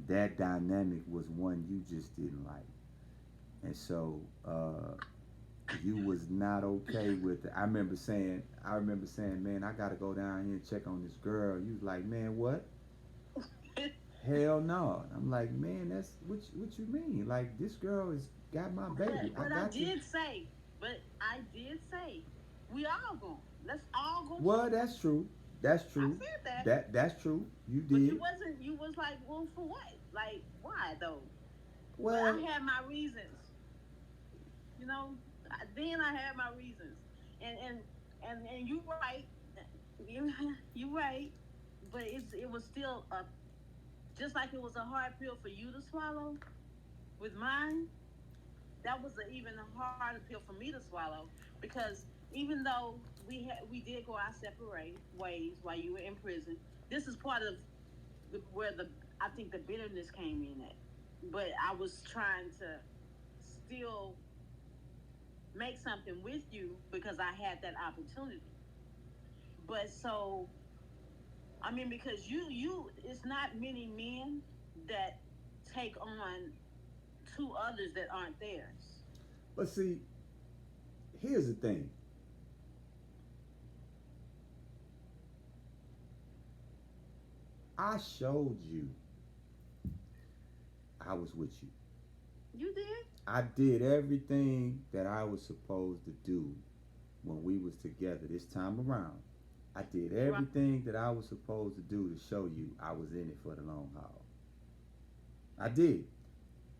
That dynamic was one you just didn't like. And so you was not okay with it. I remember saying, man, I gotta go down here and check on this girl. You was like, man, what? Hell no. I'm like, man, that's what you mean? Like this girl has got my baby. I But I got to. did say, but I did say, we all going. Let's all go Well, check. that's true. That's I true. said that, That's true. You but you did. wasn't. You was like, well, for what? Like, why though? But I Well, had my reasons. You know, then I had my reasons, and you right. You right. But it was still a just like it was a hard pill for you to swallow with mine. That was even a harder pill for me to swallow because even though we did go our separate ways while you were in prison, this is part of where the I think the bitterness came in at. But I was trying to still make something with you because I had that opportunity. But so I mean, because it's not many men that take on two others that aren't theirs. but see, here's the thing. I showed you I was with you. You did? I did everything that I was supposed to do when we was together this time around. I did Right. everything that I was supposed to do to show you I was in it for the long haul. I did.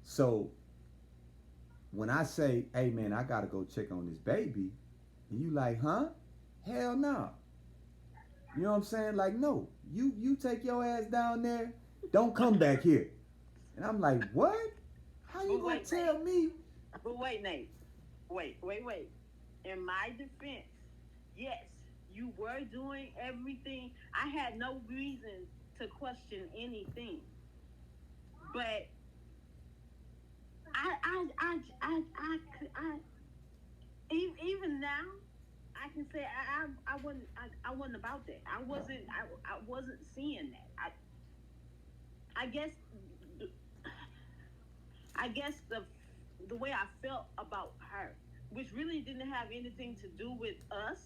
So when I say, hey man, I gotta go check on this baby, and you like, huh? Hell no. You know what I'm saying? Like, no. You take your ass down there, don't come back here. And I'm like, what? How you But gonna wait, Nate. tell me? But wait, Nate. Wait. In my defense, yes, you were doing everything. I had no reason to question anything. But I even now, I can say I wasn't about that. I wasn't seeing that. I guess I guess the way I felt about her, which really didn't have anything to do with us,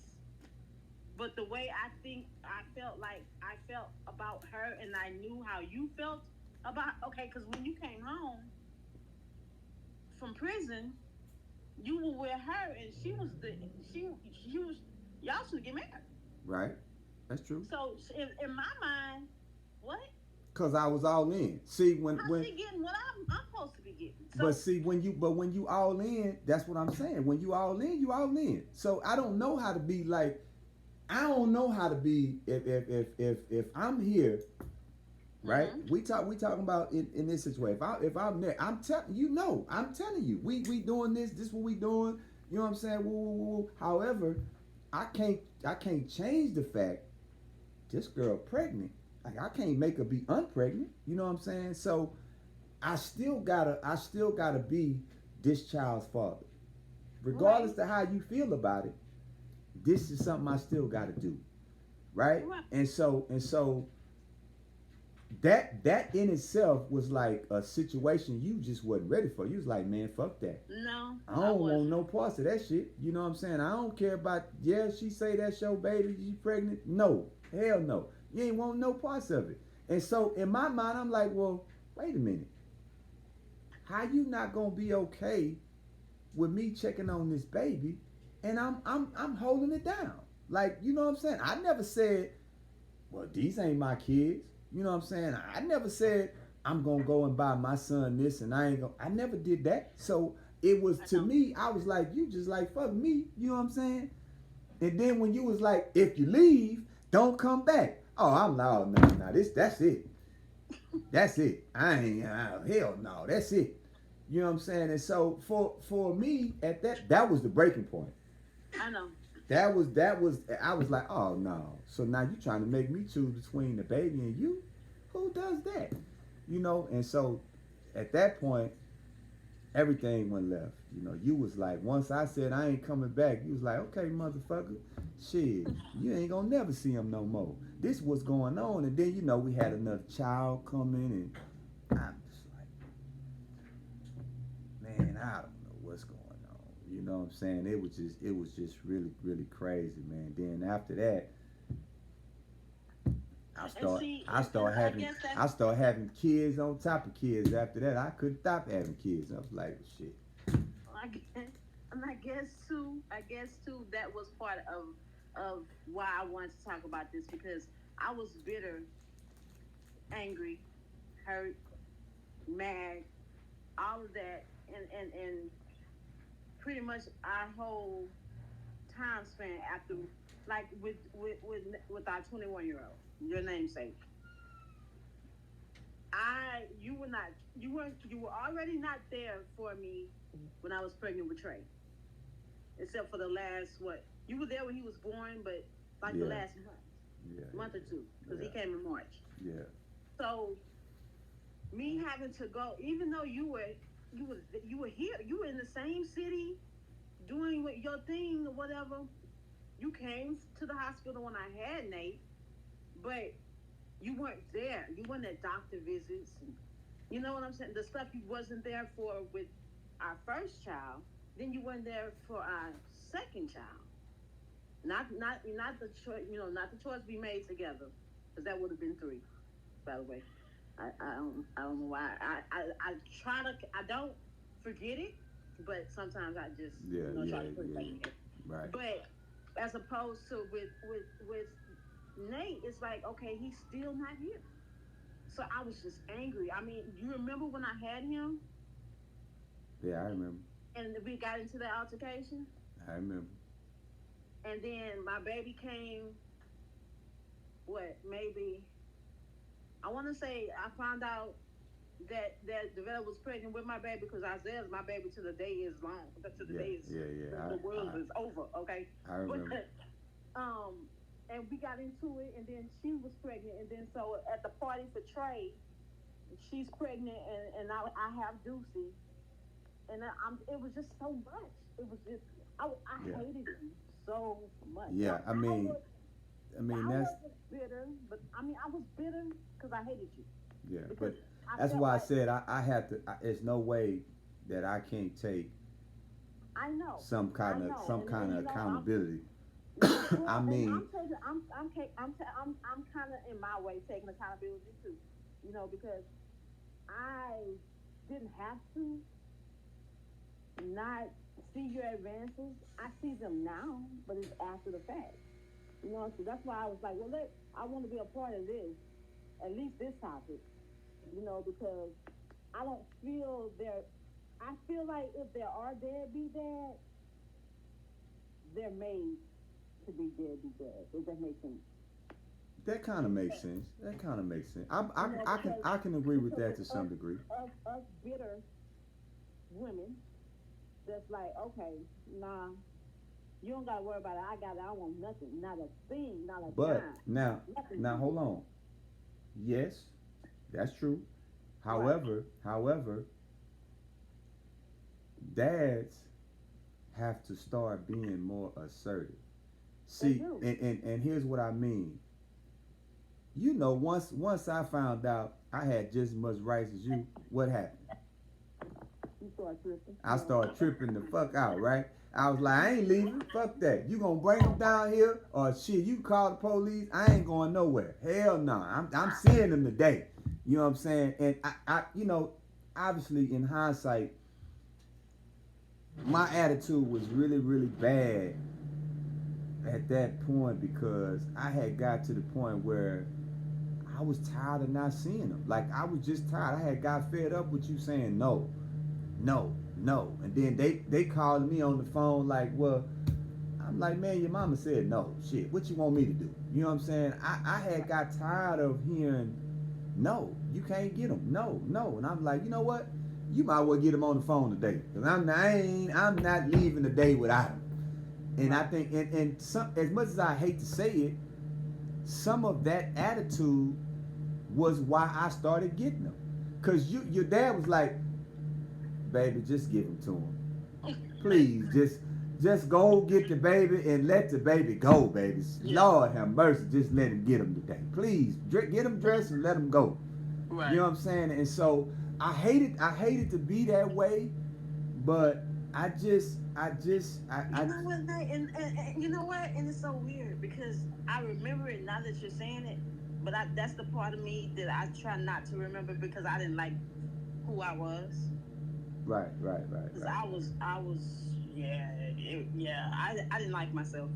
but the way I think I felt like I felt about her, and I knew how you felt about. Okay, because when you came home from prison, you were with her, and she was she was y'all should get married. Right? That's true. So in my mind, what? Cause I was all in. See How's she getting what I'm supposed to be getting? but So see when you all in, that's what I'm saying. When you all in, you all in. So I don't know how to be like I don't know how to be if I'm here, right? mm-hmm. We talking about in this situation. If I'm there, I'm telling you know, I'm telling you, we doing this what we doing. You know what I'm saying? Woo, woo, woo. However, I can't change the fact this girl pregnant. Like I can't make her be unpregnant. You know what I'm saying? So I still gotta be this child's father. Right, Regardless of how you feel about it, this is something I still gotta do. Right? right. And so that in itself was like a situation you just wasn't ready for. You was like, man, fuck that. No, I I don't want wasn't. no parts of that shit. You know what I'm saying? I don't care about yeah, she say that's your baby, she pregnant. No. Hell no. You ain't want no parts of it. And so in my mind, I'm like, well, wait a minute. How you not gonna be okay with me checking on this baby and I'm holding it down? Like, you know what I'm saying? I never said, well, these ain't my kids. You know what I'm saying? I never said I'm gonna go and buy my son this and I ain't gonna I never did that. So it was I to know. me, I was like, you just like fuck me, you know what I'm saying? And then when you was like, if you leave, don't come back. Oh, I'm like, oh no, this that's it. That's it. I ain't hell no, that's it. You know what I'm saying? And so for me at that was the breaking point. I know. That was I was like, oh no. So now you trying to make me choose between the baby and you? Who does that? You know, and so at that point, everything went left. You know, you was like, once I said I ain't coming back, you was like, okay, motherfucker, shit, you ain't gonna never see him no more. This was going on, and then you know we had another child coming, and I'm just like, man, I don't know what's going on. You know what I'm saying? It was just really, really crazy, man. Then after that, And see, I start I having guess that's I start having kids on top of kids. After that, I couldn't stop having kids. I was like, shit. I guess, and I guess too that was part of why I wanted to talk about this because I was bitter, angry, hurt, mad, all of that, and pretty much our whole time span after, like with our 21-year-old, your namesake. You were not, you were already not there for me when I was pregnant with Trey, except for the last what you were there when he was born, but like the Yeah, last yeah, month or two, because yeah, he came in March. yeah, So me having to go, even though you were here, you were in the same city doing what your thing or whatever. You came to the hospital when I had Nate, but you weren't there. You weren't at doctor visits. And, you know what I'm saying? The stuff you wasn't there for with our first child, then you weren't there for our second child. Not the choice. You know, not the choice we made together, because that would have been three. By the way, I don't know why. I try to. I don't forget it, but sometimes I just yeah, try yeah, to put it back yeah. in here. Right. But as opposed to with Nate, it's like okay, he's still not here. So I was just angry. I mean, you remember when I had him Yeah, I remember. and we got into that altercation, I remember. and then my baby came. What maybe I want to say I found out that Devetta was pregnant with my baby because Isaiah's my baby to the day is long. To the Yeah, day is yeah, yeah. the world is over. Okay, I remember. but and we got into it, and then she was pregnant, and then so at the party for Trey, she's pregnant, and I have Ducey, and it was just so much. It was just I Yeah, hated him so much. yeah. Now I mean I that's wasn't bitter, but I mean I was bitter because I hated you yeah. because But I that's felt why I like said I had to. There's no way that I can't take I know, I know, some kind and of you know I'm accountability. I well, and mean, I'm taking I'm kind of in my way taking accountability too, because I didn't have to not see your advances. I see them now, but it's after the fact. You know, so that's why I was like, well, I want to be a part of this, at least this topic, you know, because I don't feel there. I feel like if there are deadbeat dads, they're made to be deadbeat dads. Does that make sense? That kind of makes sense. That kind of makes sense. You know, I can agree with because that to some degree. us bitter women, that's like, okay, nah, you don't gotta worry about it. I got it. I don't want nothing, not a thing, not a But dime, now, nothing. now hold on. Yes, that's true. Right? However, dads have to start being more assertive. They See, do. and here's what I mean. You know, once I found out I had just as much rights as you, what happened? You start tripping. I Yeah. started tripping the fuck out, right? I was like, I ain't leaving. Fuck that. You gonna bring them down here or shit? You call the police? I ain't going nowhere. Hell no. I'm seeing them today. You know what I'm saying? And I you know, obviously in hindsight, my attitude was really bad at that point because I had got to the point where I was tired of not seeing them. Like I was just tired. I had got fed up with you saying no, no, no, and then they called me on the phone like, well, I'm like, man, your mama said no. Shit, what you want me to do? You know what I'm saying? I had got tired of hearing no, you can't get them. No, no, and I'm like, you know what? You might well get them on the phone today, cause I'm not leaving the day without them. And I think, and some, as much as I hate to say it, some of that attitude was why I started getting them. Cause your dad was like, baby, just give them to him. Please, just go get the baby and let the baby go, baby. Yeah. Lord have mercy, just let him get him today. Please, get him dressed and let him go. Right. You know what I'm saying? And so I hated to be that way, but I just, You know what, Nate? And you know what? And it's so weird because I remember it now that you're saying it, but that's the part of me that I try not to remember because I didn't like who I was. right. Because I didn't like myself.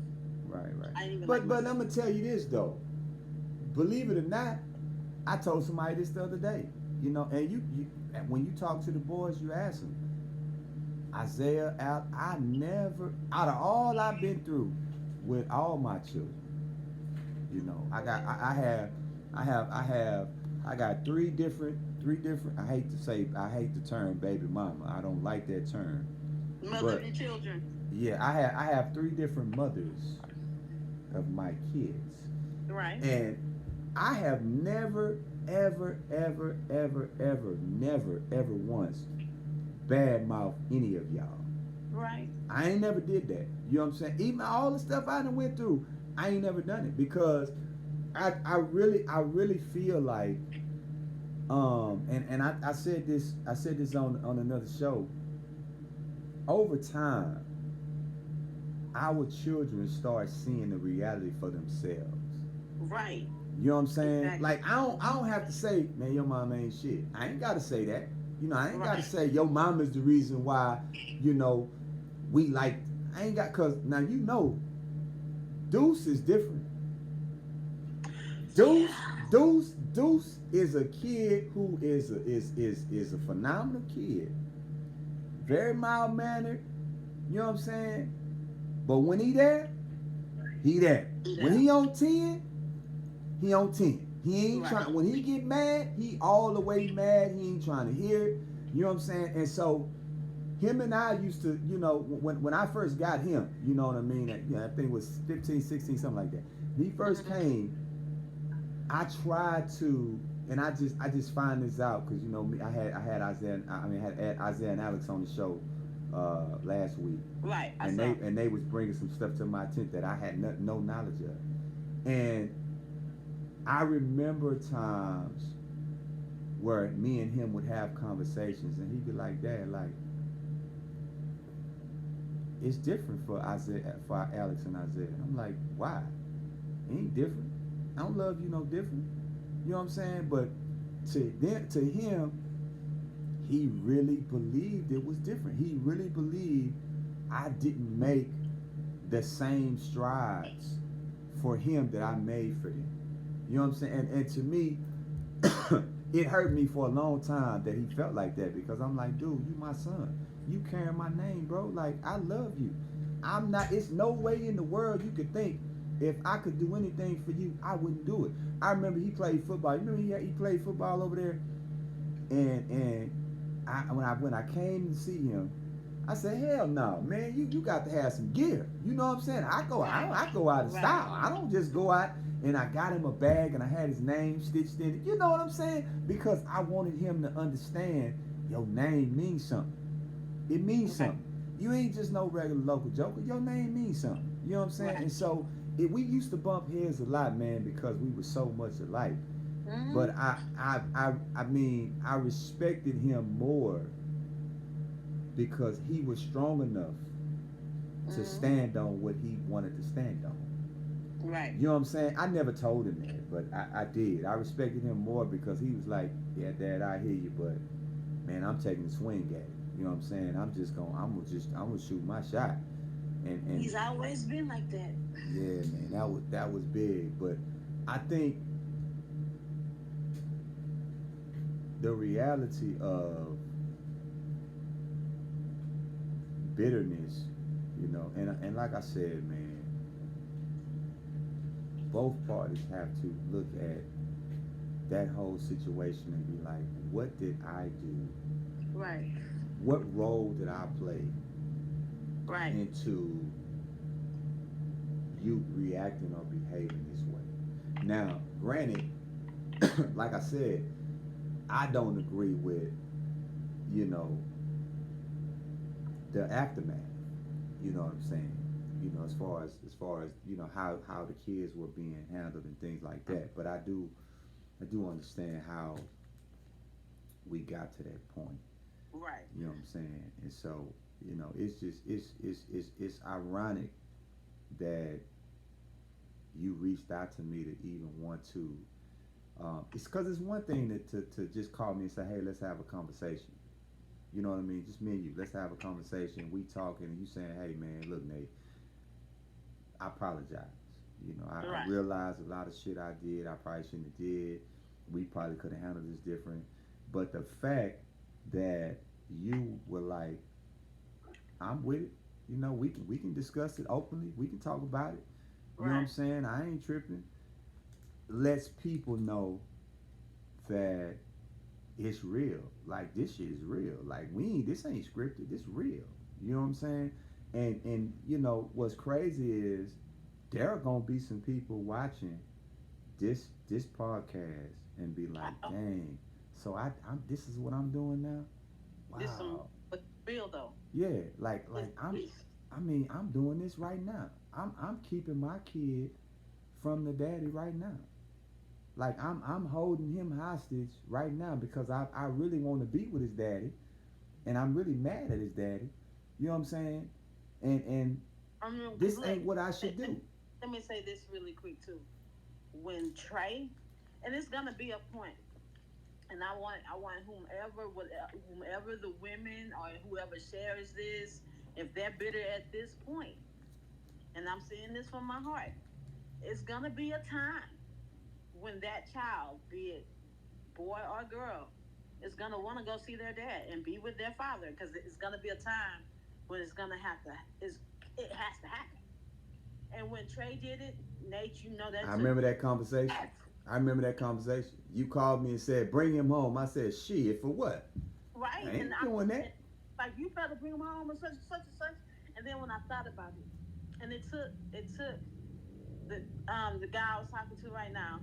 Right. I didn't even But like I'm gonna tell you this though. Believe it or not, I told somebody this the other day. You know, and you when you talk to the boys, you ask them. Isaiah, Al, I never, out of all I've been through with all my children, you know, I got three different. I hate the term baby mama. I don't like that term. mother of your children. Yeah, I have three different mothers of my kids, Right. and I have never, ever once badmouth any of y'all. Right. I ain't never did that. You know what I'm saying? Even all the stuff I done went through, I ain't never done it because I really feel like and I said this on another show. Over time, our children start seeing the reality for themselves. Right. You know what I'm saying? Exactly. Like I don't have to say, man, your mom ain't shit. I ain't gotta say that. You know, I ain't gotta Right. say your mom is the reason why, you know, we like I ain't got cause now you know Deuce is different. Deuce Deuce is a kid who is a phenomenal kid. Very mild mannered, you know what I'm saying? But when he there, he there. When he on 10, he on 10. He ain't Right. trying. When he get mad, he all the way mad. He ain't trying to hear it. You know what I'm saying? And so, him and I used to, you know, when I first got him, you know what I mean? I think it was 15, 16, something like that. When he first came, I tried to, and I just find this out because you know me. I had Isaiah. Had Isaiah and Alex on the show last week. Right. And they was bringing some stuff to my attention that I had no knowledge of, and I remember times where me and him would have conversations, and he'd be like, "Dad, like, it's different for Alex and Isaiah." And I'm like, "Why? It ain't different. I don't love you no different." You know what I'm saying? But to him, he really believed it was different. He really believed I didn't make the same strides for him that I made for them. You know what I'm saying? And to me, it hurt me for a long time that he felt like that, because I'm like, dude, you my son. You carrying my name, bro. Like, I love you. I'm not, it's no way in the world you could think if I could do anything for you, I wouldn't do it. I remember he played football. You remember he played football over there? And when I came to see him, I said, hell no, man, you got to have some gear. You know what I'm saying? I go out of style. I don't just go out and I got him a bag and I had his name stitched in it. You know what I'm saying? Because I wanted him to understand your name means something. It means something. You ain't just no regular local joker. Your name means something. You know what I'm saying? Right. And so we used to bump heads a lot, man, because we were so much alike. Mm-hmm. But I mean, I respected him more because he was strong enough to stand on what he wanted to stand on. Right. You know what I'm saying? I never told him that, but I did. I respected him more because he was like, yeah, Dad, I hear you, but man, I'm taking a swing at it. You know what I'm saying? I'm gonna shoot my shot. And He's always been like that. yeah, man, that was big. But I think the reality of bitterness, you know, and like I said, man, both parties have to look at that whole situation and be like, what did I do? Right. What role did I play Right. into you reacting or behaving this way? Now, granted, like I said, I don't agree with, you know, the aftermath. You know what I'm saying? You know, as far as you know how the kids were being handled and things like that. But I do understand how we got to that point. Right. You know what I'm saying? And so, you know, it's just it's ironic that you reached out to me to even want to. It's because it's one thing to just call me and say, hey, let's have a conversation. You know what I mean? Just me and you. Let's have a conversation. We talking, and you saying, hey, man, look, Nate, I apologize. You know, I realized a lot of shit I did. I probably shouldn't have did. We probably could have handled this different. But the fact that you were like, I'm with it. You know, we can discuss it openly. We can talk about it. You know what I'm saying? I ain't tripping. Lets people know that it's real. Like, this shit is real. Like, this ain't scripted. This real. You know what I'm saying? And you know what's crazy is there are gonna be some people watching this podcast and be like, dang. So I'm this is what I'm doing now. Wow. This but real though. Yeah, like I'm doing this right now. I'm keeping my kid from the daddy right now. Like I'm holding him hostage right now because I really want to be with his daddy, and I'm really mad at his daddy. You know what I'm saying? And this ain't what I should do. Let me say this really quick too. When Trey, and it's gonna be a point, and I want whomever the women or whoever shares this, if they're bitter at this point, and I'm saying this from my heart, it's gonna be a time when that child, be it boy or girl, is gonna want to go see their dad and be with their father, because it's gonna be a time when it has to happen. And when Trey did it, Nate, you know that. I remember that conversation. You called me and said, "Bring him home." I said, "Shit, for what?" Right. I ain't doing that. Like, you better bring him home and such and such and such. And then when I thought about it, and it took the guy I was talking to right now,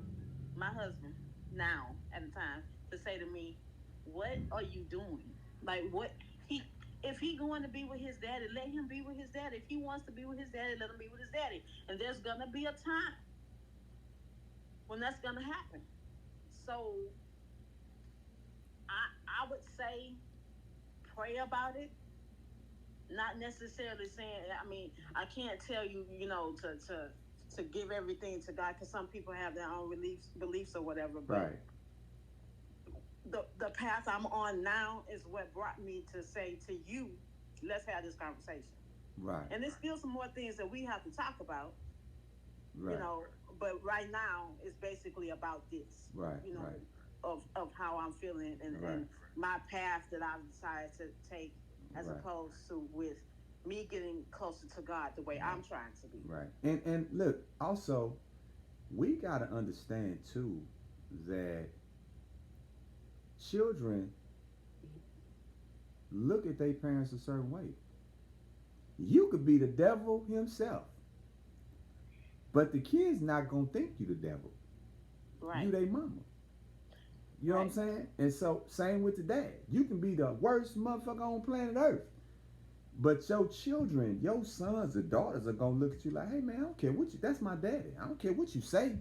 my husband now at the time, to say to me, "What are you doing? Like, what he." If he going to be with his daddy, let him be with his daddy. If he wants to be with his daddy, let him be with his daddy. And there's gonna be a time when that's gonna happen. So I would say pray about it. Not necessarily saying. I mean, I can't tell you, you know, to give everything to God, because some people have their own beliefs or whatever. But right. The path I'm on now is what brought me to say to you, let's have this conversation. Right. And there's still some more things that we have to talk about. Right. But right now it's basically about this, Right. you know, Right. of how I'm feeling Right. and my path that I've decided to take, as Right. opposed to with me getting closer to God the way Right. I'm trying to be. Right. And look, also we gotta understand too that children look at their parents a certain way. You could be the devil himself, but the kid's not gonna think you the devil. Right. You they mama. You know what I'm Right. saying? And so same with the dad. You can be the worst motherfucker on planet Earth. But your children, your sons or daughters are gonna look at you like, hey man, I don't care what you that's my daddy. I don't care what you say.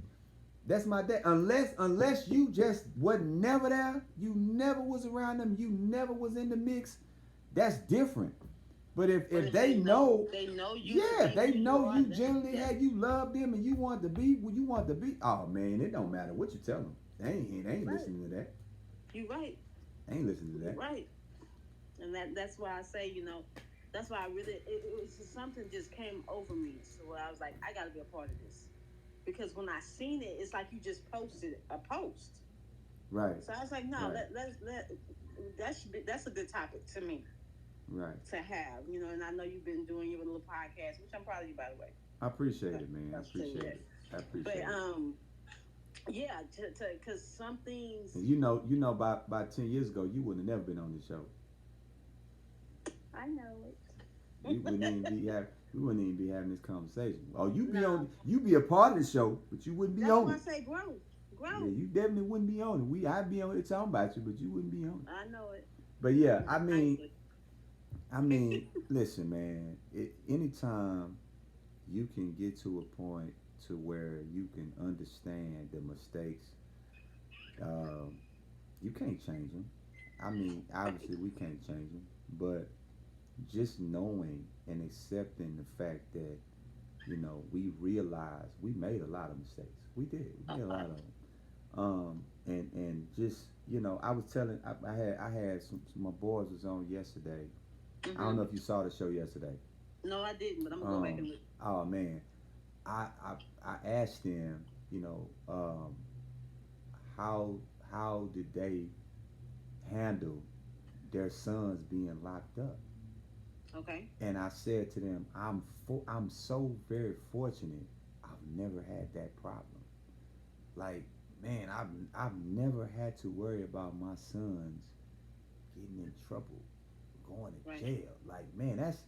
That's my dad. Unless you just was never there, you never was around them, you never was in the mix, that's different. But But if if they know, they know you to yeah, be if they who you know are, you then generally yeah, had you love them and you want to be what you want to be, oh man, it don't matter what you tell them. They ain't right. listening to that. You right. They ain't listening to You that. right. And that's why I say, that's why I really it was just something just came over me. So I was like, I got to be a part of this because when I seen it, it's like you just posted a post. Right. So I was like, no, Right. that's a good topic to me Right. to have, And I know you've been doing your little podcast, which I'm proud of you, by the way. I appreciate it, man. I I'll tell you appreciate that. it. I But appreciate it. yeah, because some things And by 10 years ago, you wouldn't have never been on this show. I know it. You wouldn't even be have. We wouldn't even be having this conversation. Oh, No, you be a part of the show, but you wouldn't be that's on why I it. say grow, Yeah, grow. you definitely wouldn't be on it. I'd be on it talking about you, but you wouldn't be on it. I know it. But yeah, Nicely. listen, man. Anytime you can get to a point to where you can understand the mistakes, um, you can't change them. Obviously we can't change them, but just knowing and accepting the fact that we realize we made a lot of mistakes. We did. We made a lot of them. And just I was telling I had some my boys was on yesterday. I don't know if you saw the show yesterday. No, I didn't, but I'm gonna go back and look. Oh man, I I, I asked them, how did they handle their sons being locked up? Okay. And I said to them, I'm so very fortunate. I've never had that problem. Like, man, I've never had to worry about my sons getting in trouble, going to Right. jail. Like, man, that's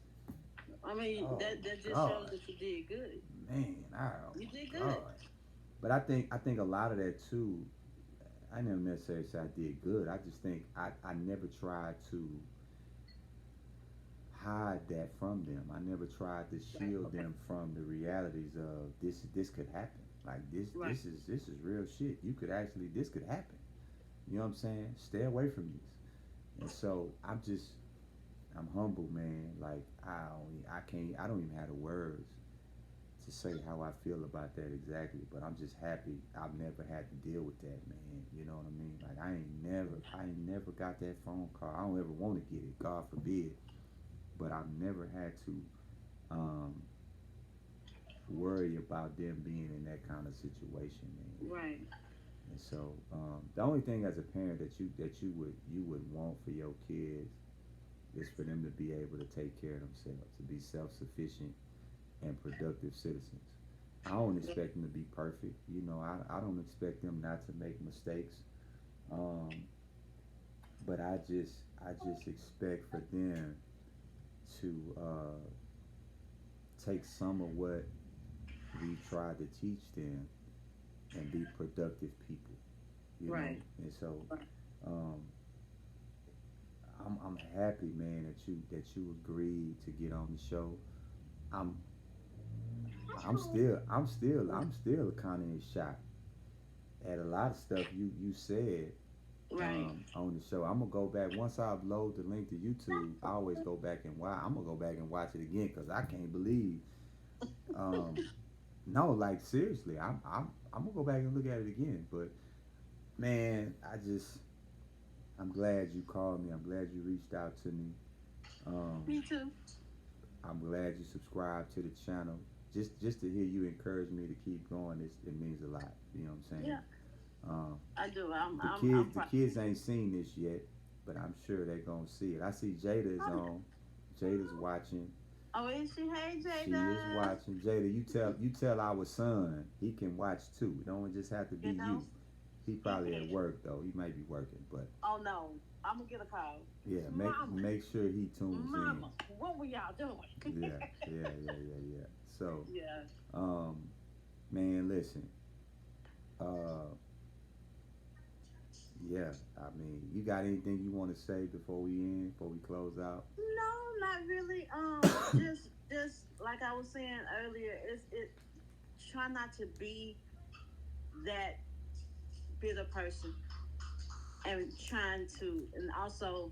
I mean, oh that just God, shows that you did good. man, oh You did my good. God. But I think a lot of that too. I never necessarily say I did good. I just think I never tried to hide that from them. I never tried to Right. shield Okay. them from the realities of this could happen. Like Right. this is real shit. You could actually this could happen. You know what I'm saying? Stay away from this. And so I'm humble, man. Like I don't even have the words to say how I feel about that exactly. But I'm just happy I've never had to deal with that, man. You know what I mean? Like I ain't never got that phone call. I don't ever want to get it. God forbid. But I've never had to um, worry about them being in that kind of situation, man. Right. And so the only thing as a parent that you would want for your kids is for them to be able to take care of themselves, to be self-sufficient and productive citizens. I don't expect them to be perfect. I don't expect them not to make mistakes. Um, but I just expect for them to take some of what we try to teach them and be productive people, Right. And so, um, I'm happy, man, that you agreed to get on the show. I'm I'm still kind of in shock at a lot of stuff you said Right. on the show. I'm gonna go back once I upload the link to YouTube. I always go back and watch. I'm gonna go back and watch it again because I can't believe. Um, no, like seriously, I'm gonna go back and look at it again. But man, I'm glad you called me. I'm glad you reached out to me. Um, Me too. I'm glad you subscribed to the channel. just to hear you encourage me to keep going, it means a lot. You know what I'm saying? Yeah, Um, I do. I'm the proud. kids ain't seen this yet, but I'm sure they're gonna see it. I see Jada is on. Jada's watching. Oh, is she? Hey, She is Jada. watching. Jada, you tell our son he can watch too. It don't just have to be You you. know, He he probably at can. work though. He might be working, but Oh no, I'm gonna get a call. yeah, Mama, make sure he tunes in. Mama, what were y'all doing? Yeah, yeah. So, Yeah. um, man, listen. Uh, yeah. I mean, you got anything you want to say before we end? Before we close out? No, not really. Just like I was saying earlier, it try not to be that bitter person and trying to, and also,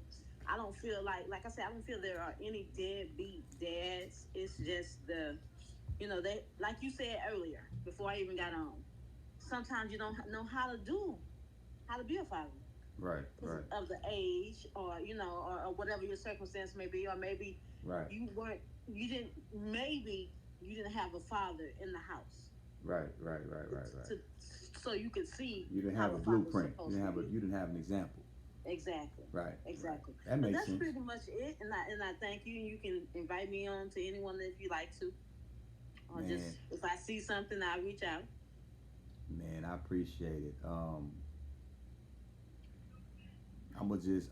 I don't feel like I said, I don't feel there are any deadbeat dads. It's just they, like you said earlier, before I even got on. Sometimes you don't know how to be a father Right, because right, of the age, or or whatever your circumstance may be, or maybe right, you didn't, maybe you didn't have a father in the house right. to, so you could see You didn't how have a a father's blueprint. supposed to be. You didn't have an example. Exactly. Right, right. Exactly. That But makes that's sense. pretty much it. And I thank you. You can invite me on to anyone if you like to. Or just Man, if I see something, I'll reach out. man, I appreciate it.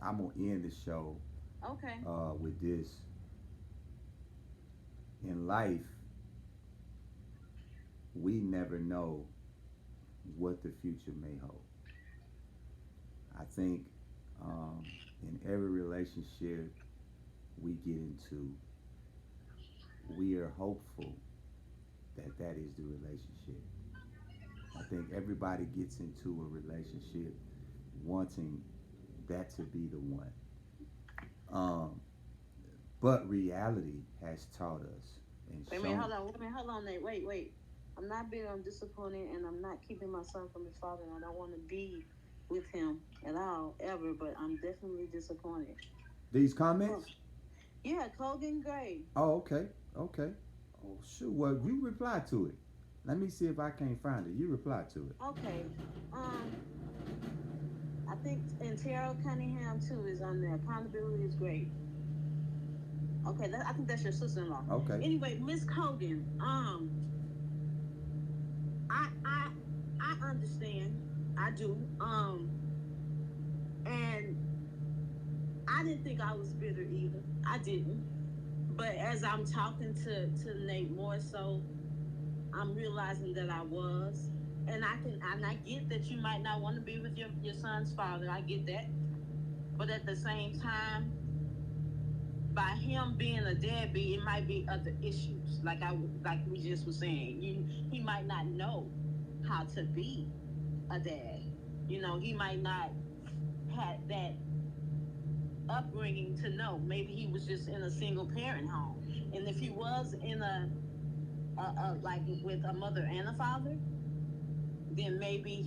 I'm gonna end the show Okay. with this. In life, we never know what the future may hold. I think in every relationship we get into, we are hopeful that that is the relationship. I think everybody gets into a relationship wanting that to be the one. Um, but reality has taught us and Wait a minute, shown. hold on. Wait a minute, hold on. Wait. I'm not bitter. I'm disappointed, and I'm not keeping my son from his father. And I don't want to be with him at all, ever. But I'm definitely disappointed. These Oh, comments? yeah, Colgan Gray. Oh, okay, okay. Oh, shoot. Well, you reply to it. Let me see if I can't find it. You reply to it. Okay. Um, I think and Tara Cunningham too is on there. Accountability is great. Okay, I think that's your sister-in-law. Okay. Anyway, Miss Colgan. I I I understand. I do. And I didn't think I was bitter either. I didn't. But as I'm talking to Nate more so, I'm realizing that I was. And I get that you might not want to be with your son's father. I get that. But at the same time, by him being a deadbeat, it might be other issues. Like we just were saying, he might not know how to be a dad. He might not have that upbringing to know. Maybe he was just in a single parent home, and if he was in a like with a mother and a father, then maybe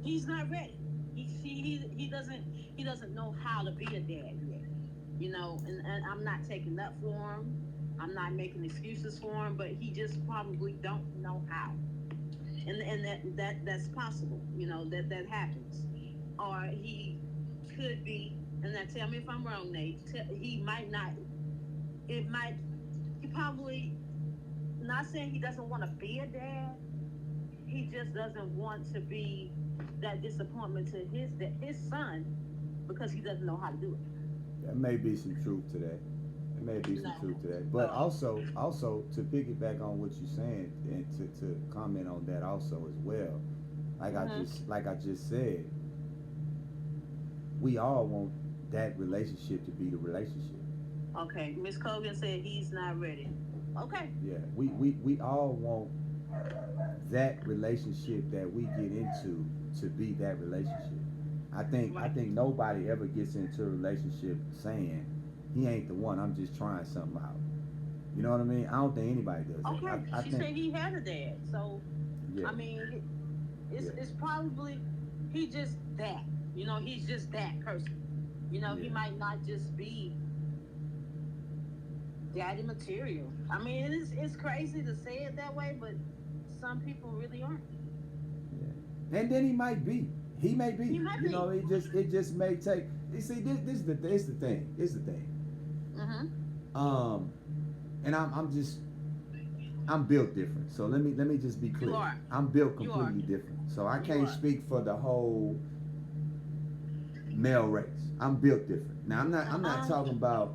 he's not ready. He doesn't know how to be a dad yet. And I'm not taking up for him. I'm not making excuses for him, but he just probably don't know how. And that's possible. That happens. Or he could be, and now tell me if I'm wrong, Nate. He might not. It might. He probably not saying he doesn't want to be a dad. He just doesn't want to be that disappointment to his son because he doesn't know how to do it. There may be some truth to that. There may be some No. truth to that. But also to piggyback on what you're saying and to comment on that also as well. Like I just said, we all want that relationship to be the relationship. Okay, Miss Colgan said he's not ready. Okay. Yeah, we all want that relationship that we get into to be that relationship. I Right. think nobody ever gets into a relationship saying he ain't the one. I'm just trying something out. You know what I mean? I don't think anybody does that. Okay. I She think said he had a dad, so yeah, I mean, yeah, it's probably he just that. He's just that person. He yeah, might not just be daddy material. I mean, it's crazy to say it that way, but some people really aren't. Yeah. And then he might be. He may be. He might You be. know, it just may take. You see, this is the it's the thing. It's the thing. Um, and I'm built different. So let me just be clear. You are. I'm built You completely are. different. So I You can't are. speak for the whole male race. I'm built different. Now I'm not talking about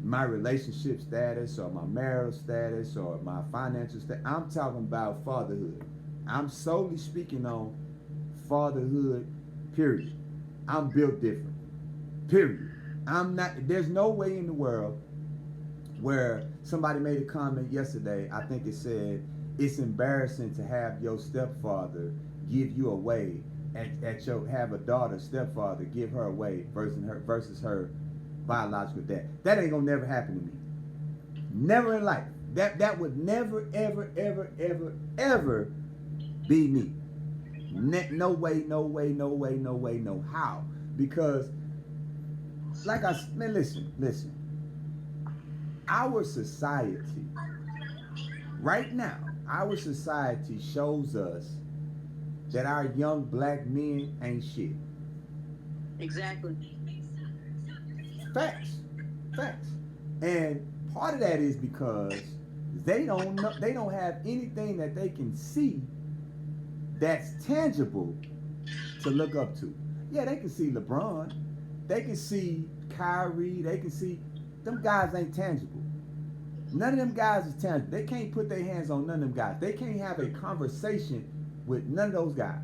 my relationship status or my marital status or my financial status. I'm talking about fatherhood. I'm solely speaking on fatherhood, period. I'm built different. Period. I'm not there's no way in the world where somebody made a comment yesterday, I think it said, it's embarrassing to have your stepfather give you away at your have a daughter stepfather give her away versus her biological dad. That ain't gonna never happen to me. Never in life. That would never ever be me. No way, no way, no way, no way, no how. Because man, listen. Our society right now, our society shows us that our young black men ain't shit. Exactly. Facts. Facts. And part of that is because they don't have anything that they can see that's tangible to look up to. Yeah, they can see LeBron, they can see Kyrie, they can see them guys ain't tangible. None of them guys is tangible. They can't put their hands on none of them guys. They can't have a conversation with none of those guys,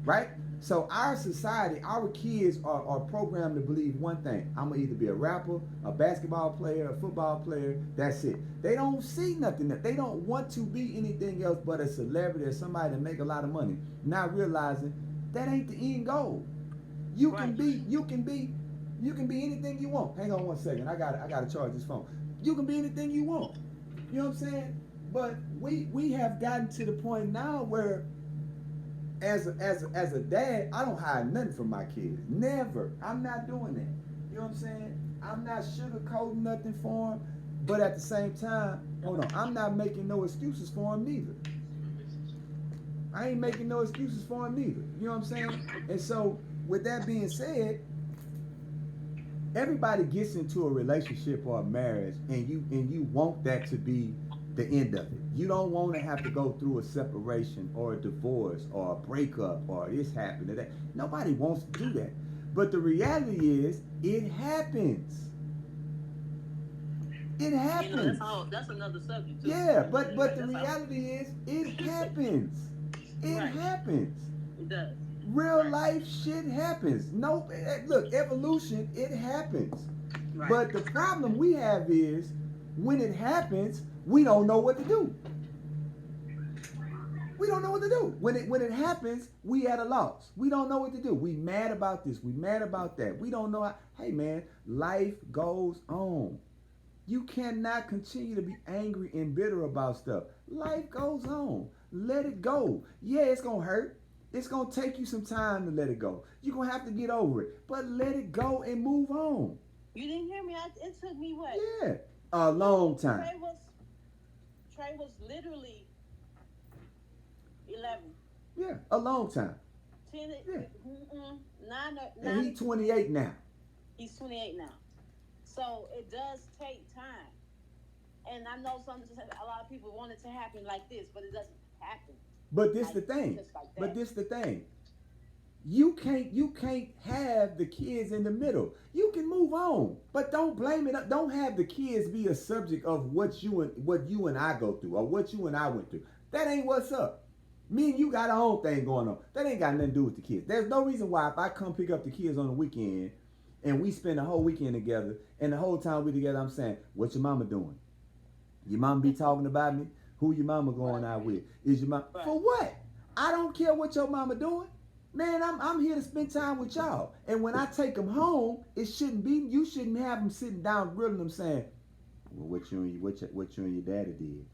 right? So our society, our kids are programmed to believe one thing. I'm going to either be a rapper, a basketball player, a football player. That's it. They don't see nothing. They don't want to be anything else but a celebrity or somebody to make a lot of money. Not realizing that ain't the end goal. You can be anything you want. Hang on one second. I gotta charge this phone. You can be anything you want. You know what I'm saying? But we have gotten to the point now where as a dad, I don't hide nothing from my kids. Never. I'm not doing that. You know what I'm saying? I'm not sugarcoating nothing for them. But at the same time, hold on, I'm not making no excuses for them neither. I ain't making no excuses for them neither. You know what I'm saying? And so, with that being said, everybody gets into a relationship or a marriage, and you want that to be the end of it. You don't want to have to go through a separation or a divorce or a breakup or this happened or that. Nobody wants to do that. But the reality is, it happens. It happens. That's another subject too. Yeah, but the reality is, it happens. It happens. It does. Real life shit happens. No, look, evolution, it happens. Right. But the problem we have is, when it happens, we don't know what to do. We don't know what to do. When it happens, we at a loss. We don't know what to do. We mad about this. We mad about that. We don't know how. Hey man, life goes on. You cannot continue to be angry and bitter about stuff. Life goes on. Let it go. Yeah, it's going to hurt. It's going to take you some time to let it go. You're going to have to get over it. But let it go and move on. You didn't hear me? It took me what? Yeah, a long time. Trey was literally 11. Yeah, a long time. 10, Yeah. 9, And he's 28 now. He's 28 now. So it does take time. And I know a lot of people want it to happen like this, but it doesn't happen. But this the thing. But this the thing. You can't have the kids in the middle. You can move on, but don't blame it. Don't have the kids be a subject of what you and I go through or what you and I went through. That ain't what's up. Me and you got our own thing going on. That ain't got nothing to do with the kids. There's no reason why if I come pick up the kids on the weekend and we spend the whole weekend together and the whole time we together, I'm saying, what your mama doing? Your mama be talking about me? Who your mama going out with? Is your mama for what? I don't care what your mama doing. Man, I'm here to spend time with y'all. And when I take them home, you shouldn't have them sitting down grilling them saying, well, what you and your daddy did.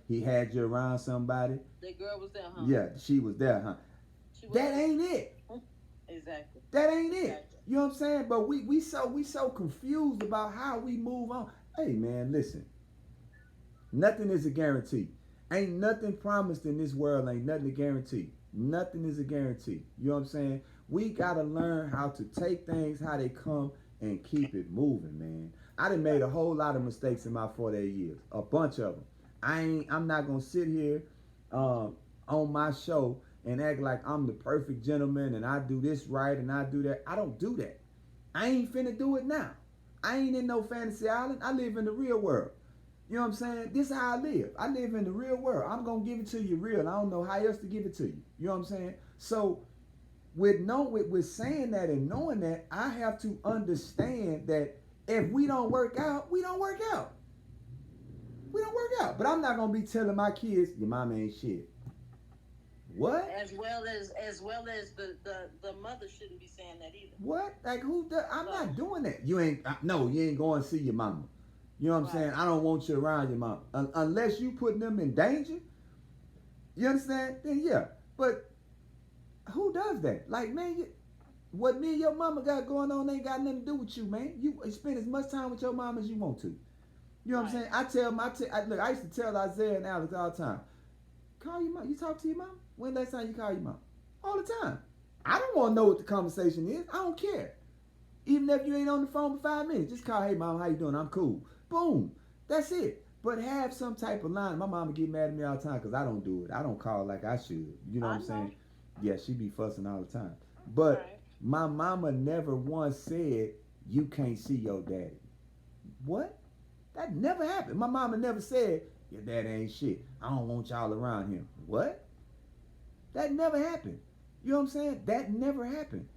He had you around somebody. The girl was there, huh? Yeah, she was there, huh? That ain't it. Exactly. That ain't it. You know what I'm saying? But we so confused about how we move on. Hey man, listen. Nothing is a guarantee. Ain't nothing promised in this world. Ain't nothing a guarantee. Nothing is a guarantee. You know what I'm saying? We gotta learn how to take things how they come and keep it moving, man. I done made a whole lot of mistakes in my 48 years. A bunch of them. I'm not gonna sit here on my show and act like I'm the perfect gentleman and I do this right and I do that. I don't do that. I ain't finna do it now. I ain't in no fantasy island. I live in the real world. You know what I'm saying? This is how I live. I live in the real world. I'm gonna give it to you real. I don't know how else to give it to you. You know what I'm saying? So with saying that and knowing that, I have to understand that if we don't work out, we don't work out. We don't work out. But I'm not gonna be telling my kids, your mama ain't shit. What? As well as the mother shouldn't be saying that either. What? Like who does? I'm not doing that. You ain't no, you ain't going to see your mama. You know what I'm saying? I don't want you around your mama. Unless you putting them in danger. You understand? Then yeah. But who does that? Like, man, what me and your mama got going on ain't got nothing to do with you, man. You spend as much time with your mom as you want to. You know what I'm saying? Look, I used to tell Isaiah and Alex all the time, call your mom. You talk to your mom? When last time you call your mom? All the time. I don't want to know what the conversation is. I don't care. Even if you ain't on the phone for 5 minutes, just call, hey mom, how you doing? I'm cool. Boom. That's it. But have some type of line. My mama get mad at me all the time because I don't do it. I don't call like I should. You know what I'm saying? Yeah, she be fussing all the time. But my mama never once said, you can't see your daddy. What? That never happened. My mama never said, your daddy ain't shit. I don't want y'all around him. What? That never happened. You know what I'm saying? That never happened.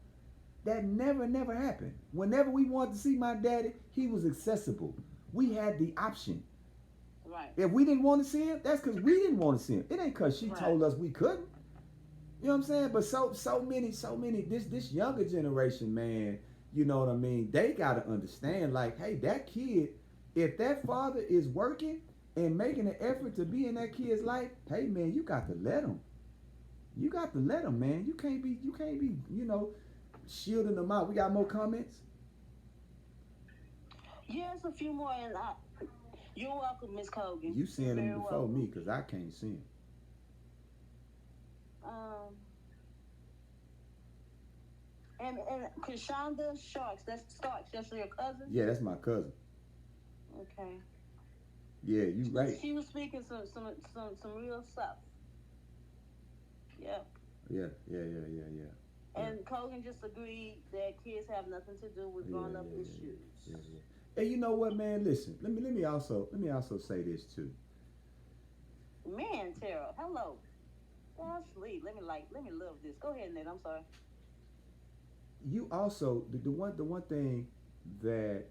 That never happened. Whenever we wanted to see my daddy, he was accessible. We had the option. Right. If we didn't want to see him, that's because we didn't want to see him. It ain't because she told us we couldn't. You know what I'm saying? But so many, this younger generation, man, you know what I mean? They gotta understand, like, hey, that kid, if that father is working and making an effort to be in that kid's life, hey man, you got to let him. You got to let him, man. You can't be, you know, shielding them out. We got more comments? Yes, a few more, and you're welcome, Miss Cogan. You seeing them before me, because I can't see them. And Krishanda Sharks, that's your cousin? Yeah, that's my cousin. Okay. Yeah, you right. She was speaking some real stuff. Yeah. Yeah. And Cogan just agreed that kids have nothing to do with grown up issues. Yeah. Hey, you know what, man? Listen, let me also say this too. Man, Tara, hello. Fall asleep. Let me love this. Go ahead, Ned. I'm sorry. You also the one thing that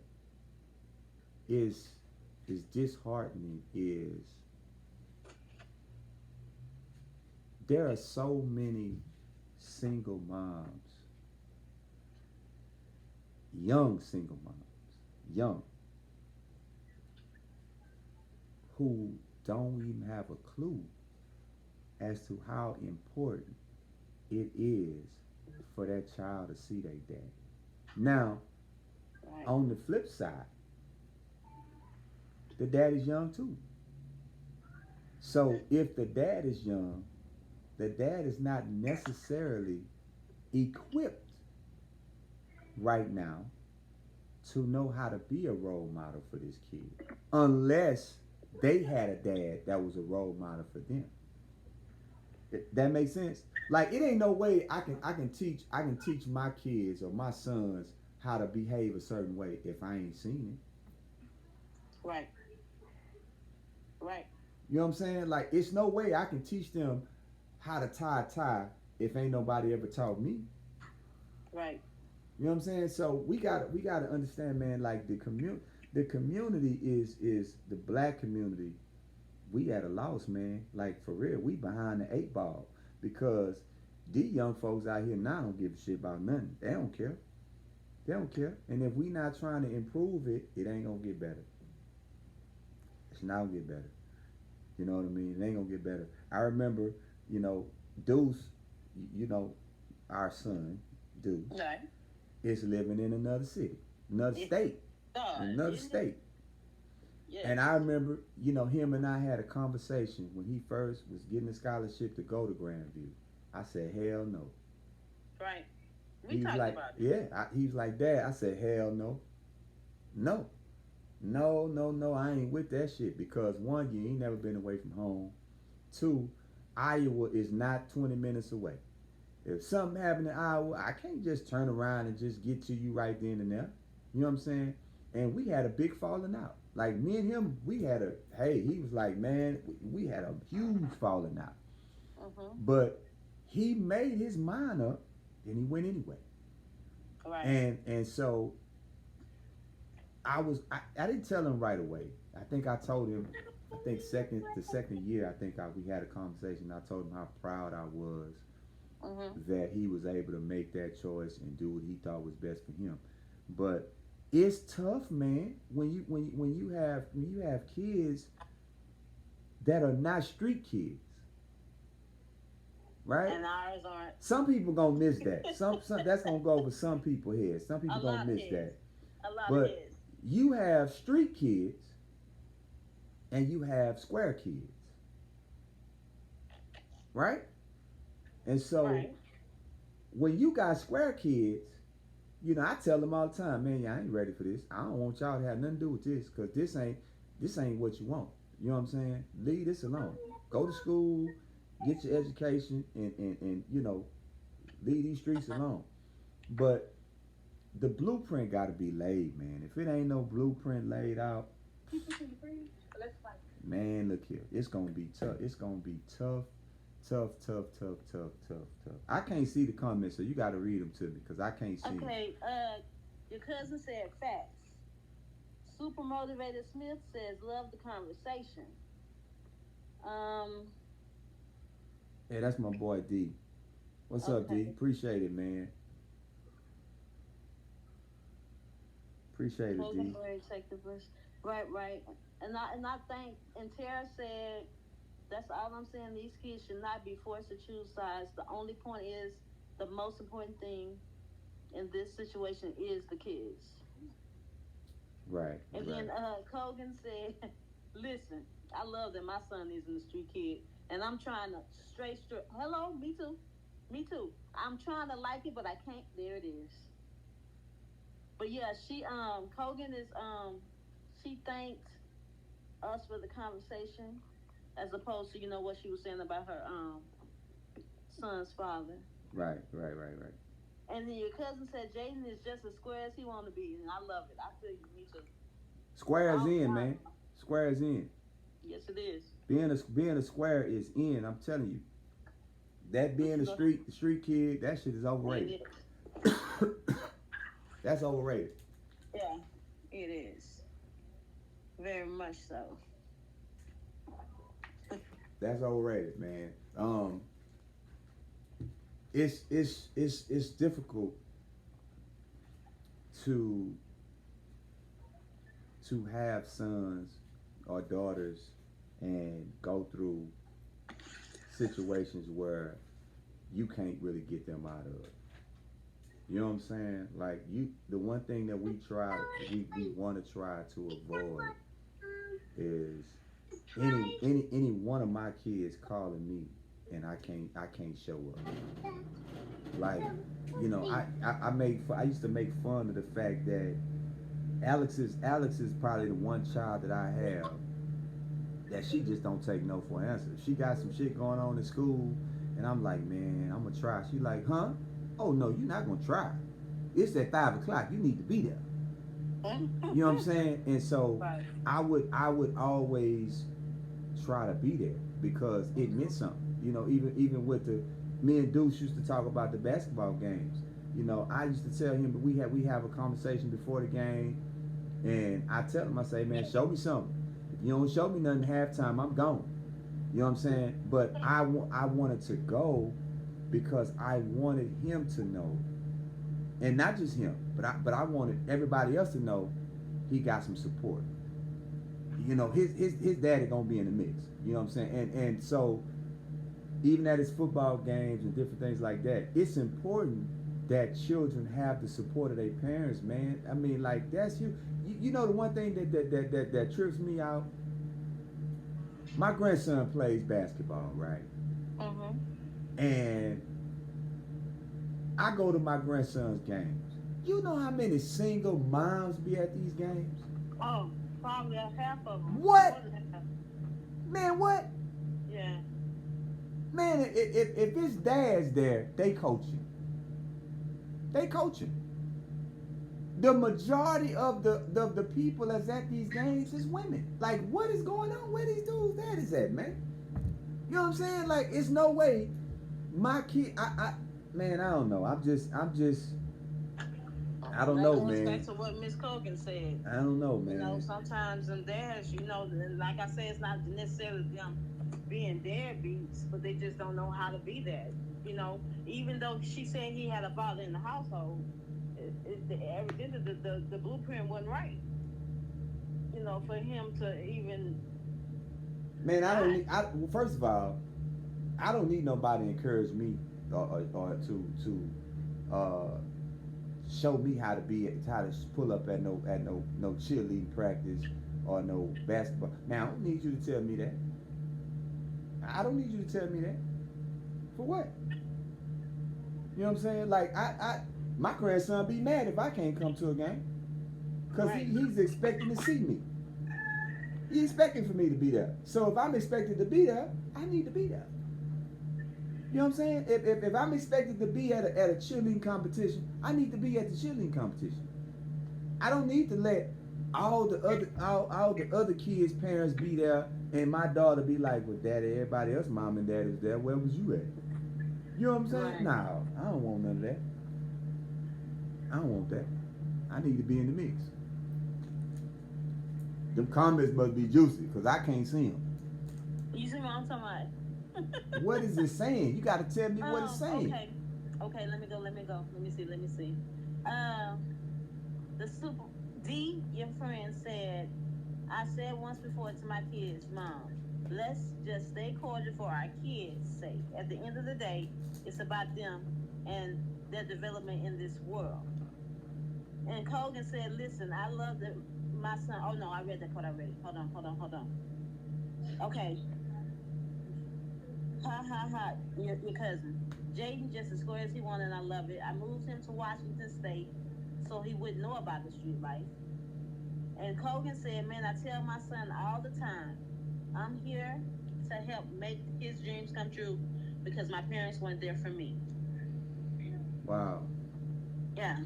is disheartening is there are so many single moms, young single moms, who don't even have a clue as to how important it is for that child to see their dad. Now, on the flip side, the dad is young too. So if the dad is young, the dad is not necessarily equipped right now to know how to be a role model for this kid, unless they had a dad that was a role model for them. That makes sense. Like, it ain't no way I can teach my kids or my sons how to behave a certain way if I ain't seen it. Right. You know what I'm saying? Like, it's no way I can teach them how to tie a tie if ain't nobody ever taught me. Right. You know what I'm saying? So we gotta understand, man. Like, the community is the black community. We at a loss, man. Like, for real, we behind the 8 ball, because these young folks out here now don't give a shit about nothing. They don't care. And if we not trying to improve it, it ain't gonna get better. It's not gonna get better. You know what I mean? It ain't gonna get better. I remember, you know, Deuce, you know, our son, Deuce, is living in another city, another state. Yes. And I remember, him and I had a conversation when he first was getting a scholarship to go to Grandview. I said, hell no. Right. We He was talked like, about it. yeah. He was like, Dad. I said, hell no. No. No, no, no. I ain't with that shit because one, you ain't never been away from home. Two, Iowa is not 20 minutes away. If something happened in Iowa, I can't just turn around and just get to you right then and there. You know what I'm saying? And we had a big falling out. Like me and him, he was like, man, we had a huge falling out. Mm-hmm. But he made his mind up and he went anyway. Right. And so I didn't tell him right away. I think I told him, the second year, we had a conversation. I told him how proud I was that he was able to make that choice and do what he thought was best for him. But it's tough, man, when you have kids that are not street kids. Right? And ours aren't. Some people gonna miss that. Some that's gonna go over some people's heads. Some people gonna miss that. A lot but of heads. You have street kids and you have square kids. Right? And so when you got square kids, I tell them all the time, man, I ain't ready for this. I don't want y'all to have nothing to do with this because this ain't what you want. You know what I'm saying? Leave this alone. Go to school, get your education, and leave these streets alone. But the blueprint got to be laid, man. If it ain't no blueprint laid out, man, look here. It's going to be tough. It's going to be tough. I can't see the comments, so you got to read them to me because I can't see them. Okay, your cousin said facts. Super Motivated Smith says, love the conversation. Yeah, that's my boy D. What's up, D? Appreciate it, man. Appreciate it, D. Right. And I think, and Tara said, that's all I'm saying. These kids should not be forced to choose sides. The only point is, the most important thing in this situation is the kids. Right. And then Kogan said, listen, I love that my son isn't a street kid. And I'm trying to straight. Hello, me too. I'm trying to like it, but I can't. There it is. But yeah, Kogan is, she thanked us for the conversation, as opposed to, what she was saying about her son's father. Right. And then your cousin said Jaden is just as square as he want to be, and I love it. I feel you, me too. Square's in, man. Square's in. Yes, it is. Being a square is in. I'm telling you. That being a street kid, that shit is overrated. That's overrated. Yeah, it is. Very much so. That's overrated, man. It's difficult to have sons or daughters and go through situations where you can't really get them out of. You know what I'm saying? Like the one thing that we want to try to avoid is any one of my kids calling me and I can't show up. Like, I used to make fun of the fact that Alex is probably the one child that I have that she just don't take no for an answer. If she got some shit going on in school and I'm like, man, I'm gonna try. She like, huh? Oh no, you're not gonna try. It's at 5 o'clock. You need to be there. You know what I'm saying? And so I would always try to be there because it meant something. Even with me and Deuce used to talk about the basketball games. I used to tell him that we have a conversation before the game, and I tell him, I say, man, show me something. If you don't show me nothing halftime, I'm gone. You know what I'm saying? But I wanted to go because I wanted him to know, and not just him, but I wanted everybody else to know he got some support. His daddy gonna be in the mix. You know what I'm saying? And so even at his football games and different things like that, it's important that children have the support of their parents, man. I mean, like that's you know the one thing that trips me out. My grandson plays basketball, right? Mm-hmm. And I go to my grandson's games. You know how many single moms be at these games? Oh, probably a half of them. What? More than half. Man, what? Yeah. Man, if it's dads there, they coaching. They coaching. The majority of the people that's at these games is women. Like, what is going on? Where these dudes' daddies at, man? You know what I'm saying? Like, it's no way my kid. Man, I don't know. I don't That know, goes back man. to what Miss Cogan said. I don't know, You know, man. sometimes them dads, you know, like I say, it's not necessarily them being deadbeats, but they just don't know how to be that. You know, even though she said he had a father in the household, evidently the blueprint wasn't right. You know, for him to even. Man, I don't need. First of all, I don't need nobody to encourage me or to show me how to pull up at no cheerleading practice or no basketball. Now I don't need you to tell me that. I don't need you to tell me that. For what? You know what I'm saying? Like my grandson be mad if I can't come to a game because Right. he's expecting to see me. He's expecting for me to be there. So if I'm expected to be there, I need to be there. You know what I'm saying? If I'm expected to be at a cheerleading competition, I need to be at the cheerleading competition. I don't need to let all the other kids' parents be there and my daughter be like, well, daddy, everybody else, mom and dad is there. Where was you at? You know what I'm saying? Right. No, I don't want none of that. I don't want that. I need to be in the mix. Them comments must be juicy because I can't see them. You see what I'm talking about? What is it saying? You got to tell me what it's saying. Okay, let me go. Let me see. The super D, your friend said, I said once before to my kids, Mom, let's just stay cordial for our kids' sake. At the end of the day, it's about them and their development in this world. And Kogan said, listen, I love my son. Oh no, I read that part already. Hold on. Okay. Ha. Your cousin. Jaden just as square as he wanted, and I love it. I moved him to Washington State so he wouldn't know about the street life. And Kogan said, man, I tell my son all the time, I'm here to help make his dreams come true because my parents weren't there for me. Wow. Yeah.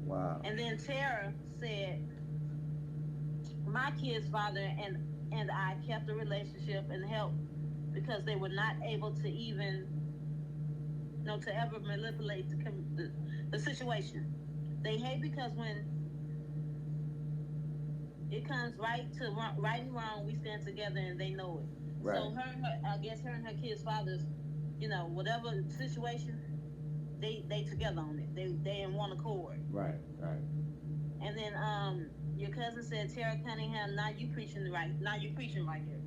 Wow. And then Tara said, my kid's father and I kept a relationship and helped because they were not able to even, to ever manipulate the situation. They hate because when it comes right and wrong, we stand together and they know it. Right. So I guess her and her kid's fathers, whatever situation, they together on it. They in one accord. Right. And then your cousin said, Tara Cunningham, now you preaching right here.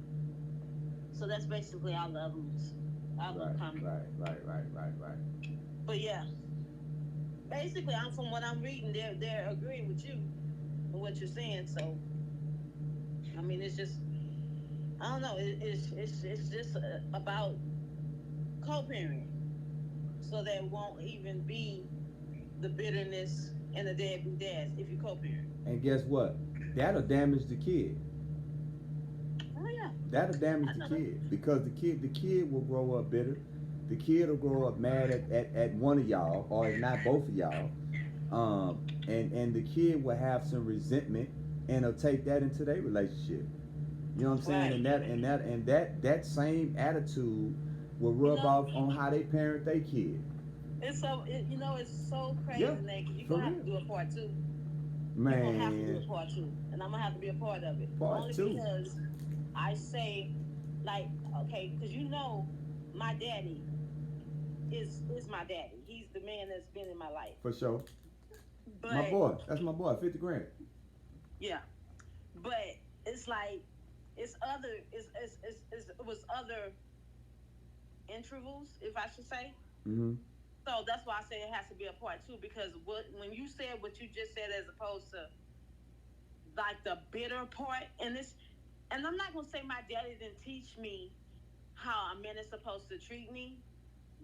So that's basically all the other ones. Right. But yeah, basically, from what I'm reading, they're agreeing with you and what you're saying. So, I mean, it's just, I don't know. It's just about co-parenting, so there won't even be the bitterness and the deadbeat dads if you co-parent. And guess what? That'll damage the kid. Oh yeah. That'll damage the kid because the kid will grow up bitter. The kid will grow up mad at one of y'all, or if not both of y'all. And the kid will have some resentment, and he'll take that into their relationship. You know what I'm saying? Right. And that same attitude will rub off on how they parent their kid. It's so crazy, Yeah, Nate, because you're going to have to do a part two. Man. You're going to have to do a part two. And I'm going to have to be a part of it. Part two. Because I say, okay, because my daddy is my daddy. He's the man that's been in my life. For sure. But, my boy. That's my boy. 50 grand. Yeah. But it's like, it was other intervals, if I should say. Mm-hmm. So that's why I say it has to be a part two, because when you said what you just said, as opposed to like the bitter part in this, and I'm not gonna say my daddy didn't teach me how a man is supposed to treat me,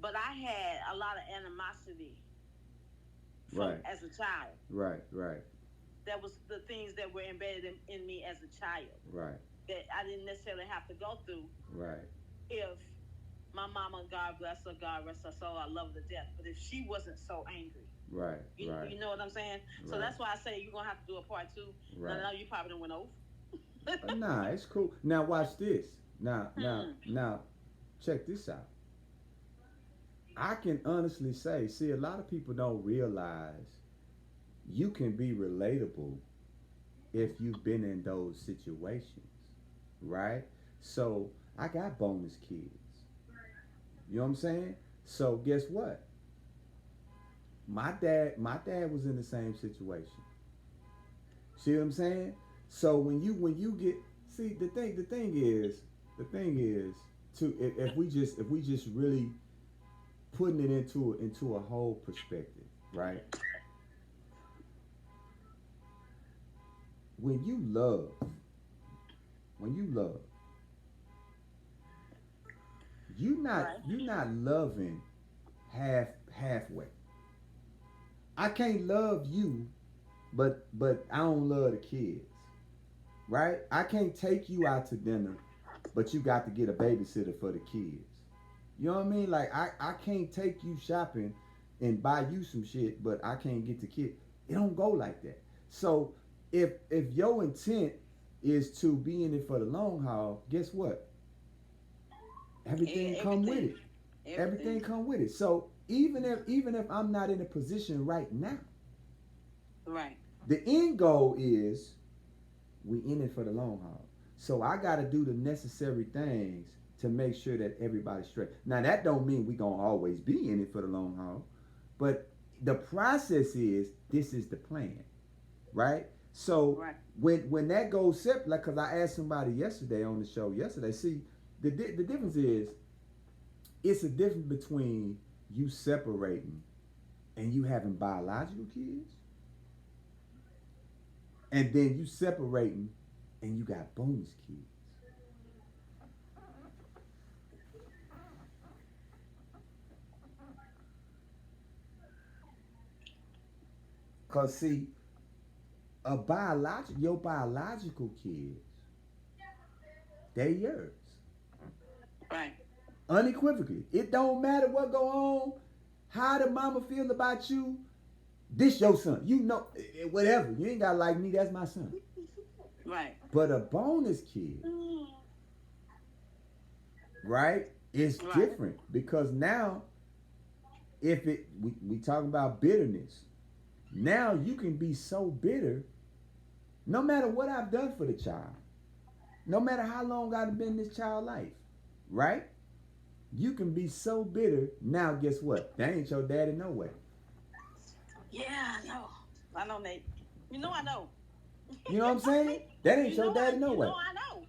but I had a lot of animosity from Right. as a child. Right. Right. That was the things that were embedded in me as a child Right. that I didn't necessarily have to go through Right. if my mama, God bless her, God rest her soul, I love her to death. But if she wasn't so angry, Right. Right. you know what I'm saying? So Right. that's why I say you're gonna have to do a part two. Right. Now you probably done went over. Nah, it's cool. Now watch this. Now, check this out. I can honestly say, see, a lot of people don't realize you can be relatable if you've been in those situations, right? So I got bonus kids. You know what I'm saying? So guess what? My dad was in the same situation. See what I'm saying? So when you get, see, the thing is to, if we just really putting it into a whole perspective, right? When you love, when you love, Right. you not loving halfway. I can't love you, but I don't love the kids, right? I can't take you out to dinner, but you got to get a babysitter for the kids. You know what I mean? Like I can't take you shopping and buy you some shit, but I can't get the kid. It don't go like that. So if your intent is to be in it for the long haul, guess what? Everything come with Everything. it. Everything come with it. So even if I'm not in a position right now, Right. the end goal is we in it for the long haul. So I got to do the necessary things to make sure that everybody's straight. Now that don't mean we gonna always be in it for the long haul, but the process is this is the plan, right? So Right. when that goes separate, like, cause I asked somebody yesterday on the show yesterday. See, the difference is it's a difference between you separating and you having biological kids, and then you separating and you got bonus kids. Cause see, your biological kids, they yours. Right. Unequivocally. It don't matter what go on, how the mama feel about you, this your son. You know, whatever. You ain't gotta like me, that's my son. Right. But a bonus kid, right, is Right. different because now if it we talk about bitterness. Now you can be so bitter no matter what I've done for the child, no matter how long I've been in this child's life, right? You can be so bitter. Now, guess what? That ain't your daddy no way. Yeah, I know. I know, Nate. You know I know. You know what I'm saying? That ain't your daddy no way. I know.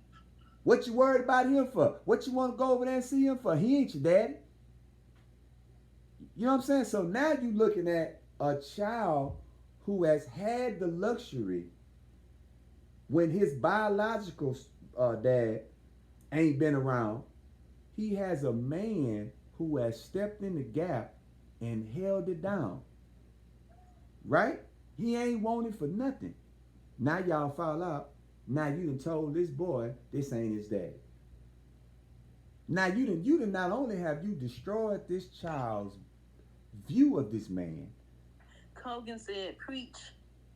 What you worried about him for? What you want to go over there and see him for? He ain't your daddy. You know what I'm saying? So now you looking at a child who has had the luxury when his biological dad ain't been around. He has a man who has stepped in the gap and held it down. Right? He ain't wanted for nothing. Now y'all fall out. Now you done told this boy this ain't his dad. Now you done not only have you destroyed this child's view of this man. Kogan said, "Preach,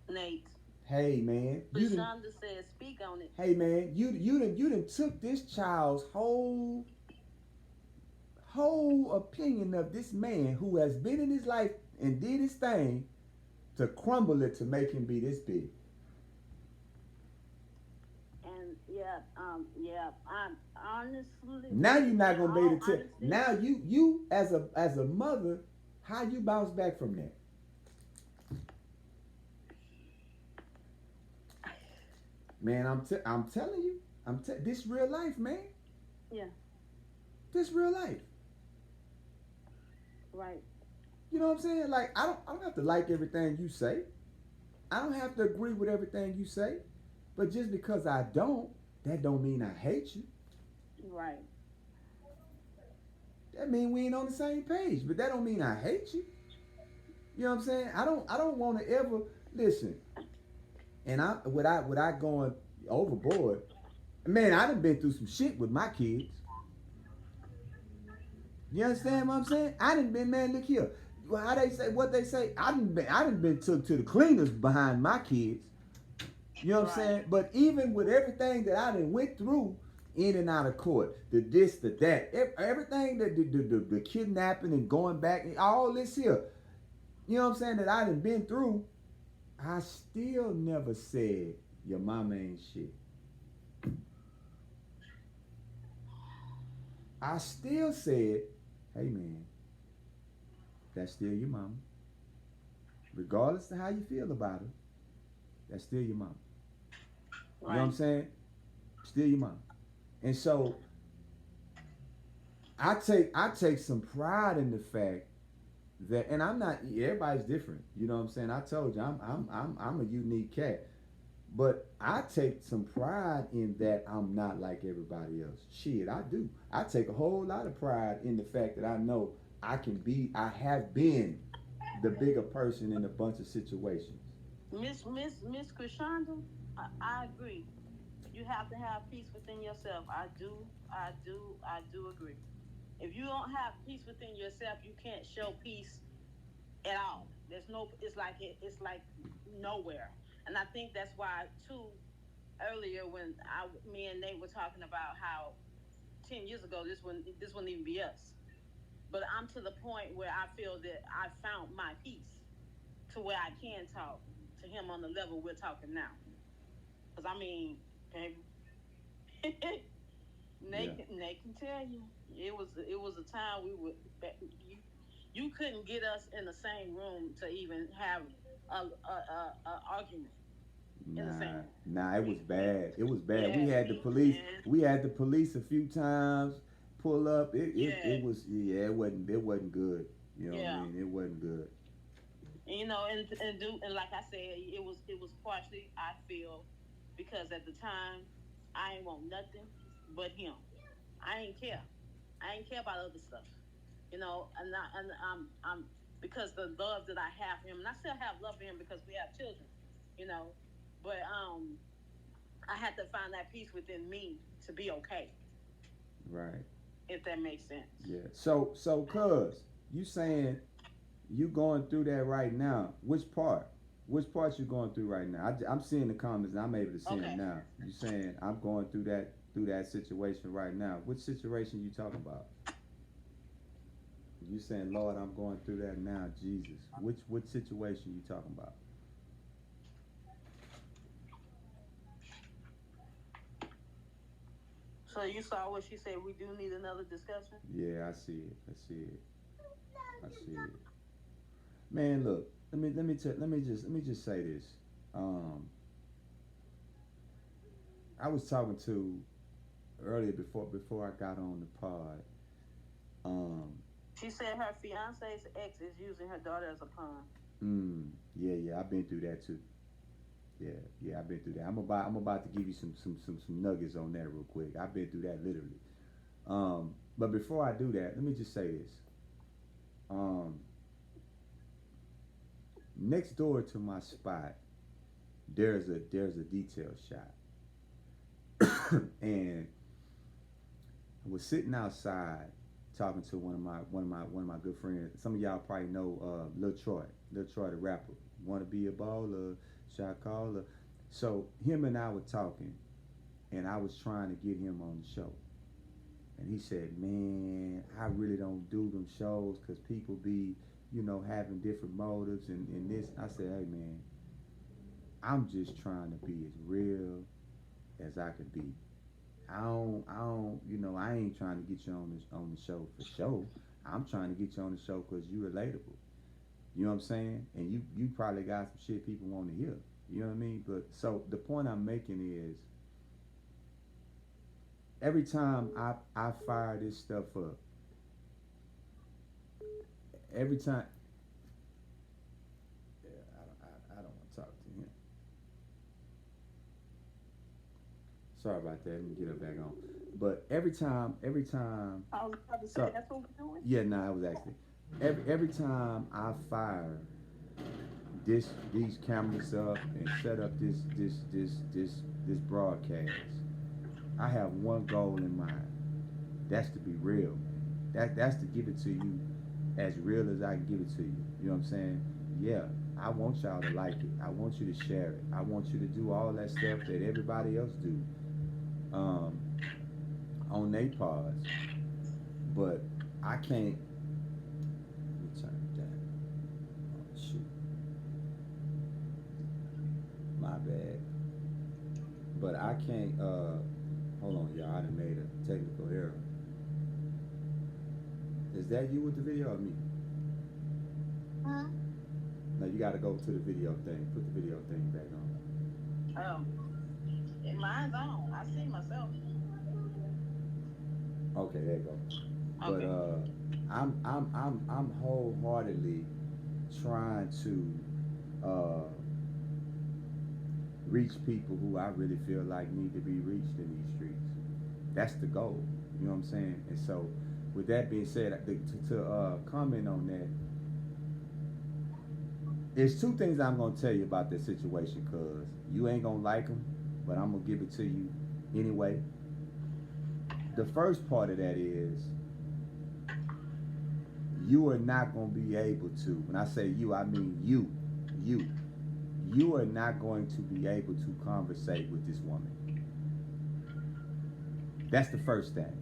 Nate." Hey man, Shonda said, "Speak on it." hey man, you done took this child's whole opinion of this man who has been in his life and did his thing to crumble it to make him be this big. And yeah, I'm honestly. Now you're not gonna be able to tell. Honesty, Now you as a mother, how you bounce back from that? Man, I'm telling you, this real life, man. yeah, This real life. right. You know what I'm saying? Like I don't have to like everything you say. I don't have to agree with everything you say. But just because I don't, that don't mean I hate you. Right. That mean we ain't on the same page. But that don't mean I hate you. You know what I'm saying? I don't want to ever listen. And without going overboard, man, I done been through some shit with my kids. You understand what I'm saying? I done been, man, look here. How they say, what they say, I done been took to the cleaners behind my kids. You know what I'm Right. saying? But even with everything that I done went through in and out of court, the this, the that, everything that the kidnapping and going back, and all this here, you know what I'm saying, that I done been through, I still never said your mama ain't shit. I still said, hey man, that's still your mama. Regardless of how you feel about her, that's still your mama. You know what I'm saying? Still your mama. And so I take some pride in the fact that, and I'm not, everybody's different. You know what I'm saying? I told you I'm a unique cat. But I take some pride in that I'm not like everybody else. Shit, I do. I take a whole lot of pride in the fact that I know I have been the bigger person in a bunch of situations. Miss Krishanda, I agree. You have to have peace within yourself. I do agree. If you don't have peace within yourself, you can't show peace at all. There's no. It's like nowhere. And I think that's why too. Earlier when me and Nate were talking about how 10 years ago this wouldn't even be us. But I'm to the point where I feel that I found my peace to where I can talk to him on the level we're talking now. Because I mean, Nate can tell you it was a time we would you couldn't get us in the same room to even have a argument in the same Nah, room. nah, it was bad. It was bad. Yeah, We had the police a few times pull up. It yeah, was, yeah, it wasn't good. You know what I yeah. mean? It wasn't good. And like I said, it was partially I feel because at the time I ain't want nothing but him. I ain't care. I ain't care about other stuff. And I'm because the love that I have for him, and I still have love for him because we have children, you know. But I had to find that peace within me to be okay, Right. if that makes sense. Yeah. So, cuz you saying you going through that right now? Which part? Which part you going through right now? I'm seeing the comments and I'm able to see them Okay. now. You saying I'm going through that situation right now? Which situation you talking about? You saying, Lord, I'm going through that now, Jesus. Which situation you talking about? So you saw what she said. We do need another discussion. Yeah, I see it. I see it. I see it. Man, look. Let me just say this. Um, I was talking to earlier before I got on the pod. Um, She said her fiance's ex is using her daughter as a pawn. yeah, I've been through that too. Yeah, I've been through that. I'm about to give you some nuggets on that real quick. I've been through that literally. But before I do that, let me just say this. Um, Next door to my spot, there's a detail shop, and I was sitting outside talking to one of my good friends. Some of y'all probably know Lil Troy the rapper. Want to be a baller, shot caller. So him and I were talking, and I was trying to get him on the show. And he said, "Man, I really don't do them shows because people be, having different motives and this." I said, "Hey, man, I'm just trying to be as real as I could be. I ain't trying to get you on the show for show. I'm trying to get you on the show because you relatable. You know what I'm saying? And you probably got some shit people want to hear. You know what I mean? But so the point I'm making is every time I fire this stuff up, every time Sorry about that. Let me get her back on. But every time, I was about to say, so that's what we're doing. yeah, no, I was actually every time I fire these cameras up and set up this broadcast, I have one goal in mind. That's to be real, man. That's to give it to you as real as I can give it to you. You know what I'm saying? Yeah, I want y'all to like it. I want you to share it. I want you to do all that stuff that everybody else do um, on their pods. But I can't. Let me turn it down. Oh, shoot, my bad. But I can't. Hold on, y'all. I done made a technical error. Is that you with the video or me? Huh? No, you got to go to the video thing. Put the video thing back on. Oh, mine's on. I see myself. Okay, there you go. But Okay. I'm wholeheartedly trying to reach people who I really feel like need to be reached in these streets. That's the goal. You know what I'm saying? And so, with that being said, to comment on that, there's two things I'm gonna tell you about this situation, cause you ain't gonna like them, but I'm gonna give it to you anyway. The first part of that is you are not gonna be able to. When I say you, I mean you. You are not going to be able to conversate with this woman. That's the first thing.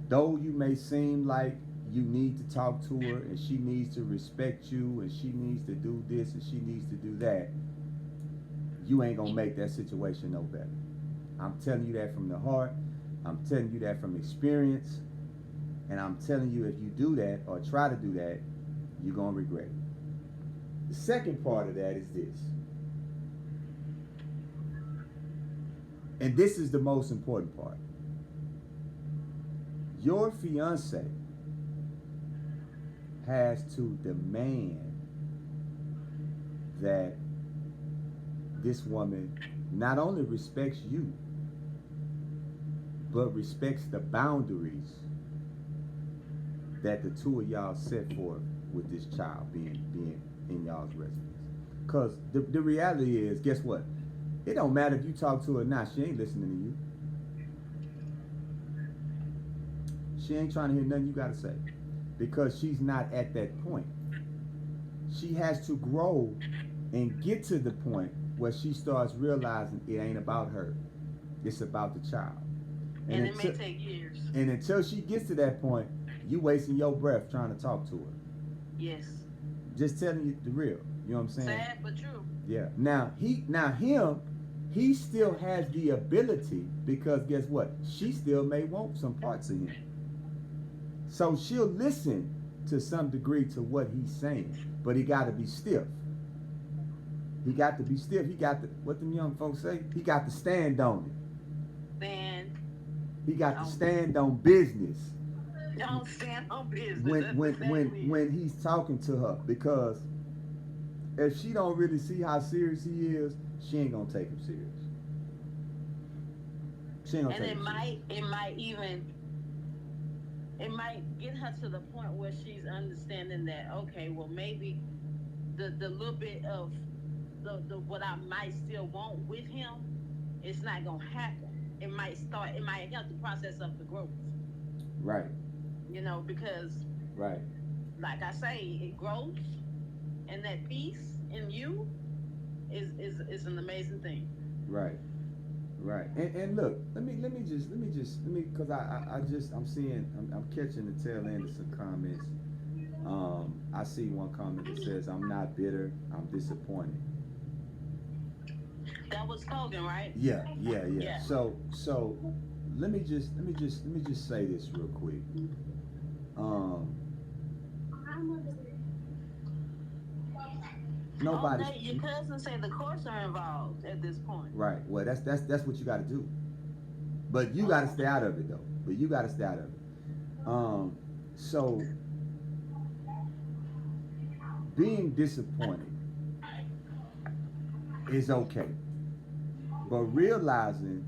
Though you may seem like you need to talk to her and she needs to respect you and she needs to do this and she needs to do that, you ain't gonna make that situation no better. I'm telling you that from the heart. I'm telling you that from experience. And I'm telling you, if you do that or try to do that, you're gonna regret it. The second part of that is this. And this is the most important part. Your fiance has to demand that this woman not only respects you, but respects the boundaries that the two of y'all set forth with this child being in y'all's residence. Because the reality is, guess what? It don't matter if you talk to her or not, she ain't listening to you. She ain't trying to hear nothing you got to say because she's not at that point. She has to grow and get to the point where she starts realizing it ain't about her. It's about the child. And it may take years. And until she gets to that point, you wasting your breath trying to talk to her. Yes. Just telling you the real. You know what I'm saying? Sad but true. Yeah. Now he still has the ability because guess what? She still may want some parts of him. So she'll listen to some degree to what he's saying, but he got to be stiff. He got to be stiff. He got to, what them young folks say? He got to stand on it. Stand. He got to stand on business. Don't stand on business. When he's talking to her, because if she don't really see how serious he is, she ain't gonna take him serious. She ain't gonna take him serious. It might get her to the point where she's understanding that, okay, well maybe the little bit of the what I might still want with him, it's not gonna happen. It might help the process of the growth. Right. You know, because right, like I say, it grows, and that peace in you is an amazing thing. Right. Right. And look, let me because I'm catching the tail end of some comments. I see one comment that says, "I'm not bitter, I'm disappointed." That was Kogan, right? Yeah. So let me just say this real quick. Nobody. Oh, your cousin said the courts are involved at this point. Right. Well, that's what you got to do. But you got to stay out of it though. So being disappointed is okay, but realizing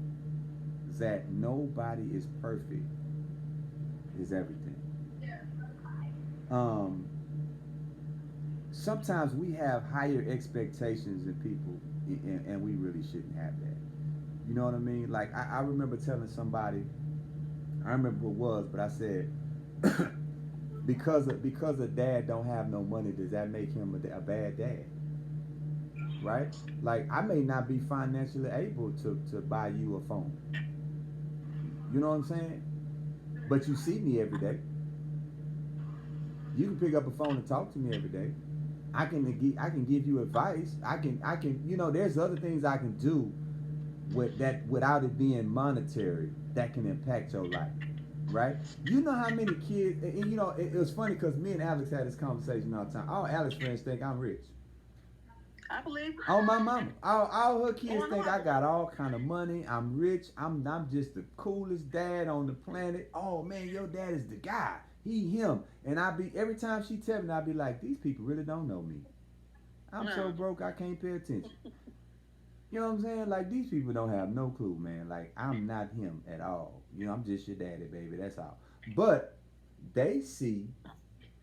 that nobody is perfect is everything. Um, Sometimes we have higher expectations than people, and we really shouldn't have that. You know what I mean? Like I remember telling somebody, I remember what it was, but I said, because a dad don't have no money, does that make him a bad dad? Right? Like I may not be financially able to buy you a phone. You know what I'm saying? But you see me every day. You can pick up a phone and talk to me every day. I can give you advice. I can there's other things I can do with that without it being monetary that can impact your life. Right? You know how many kids and it was funny because me and Alex had this conversation all the time. All Alex friends think I'm rich. I believe. Oh my mama. All her kids think I got all kind of money. I'm rich. I'm just the coolest dad on the planet. Oh man, your dad is the guy. He him. And I be every time she tell me, I be like, these people really don't know me. I'm so broke I can't pay attention. You know what I'm saying? Like these people don't have no clue, man. Like I'm not him at all. I'm just your daddy, baby. That's all. But they see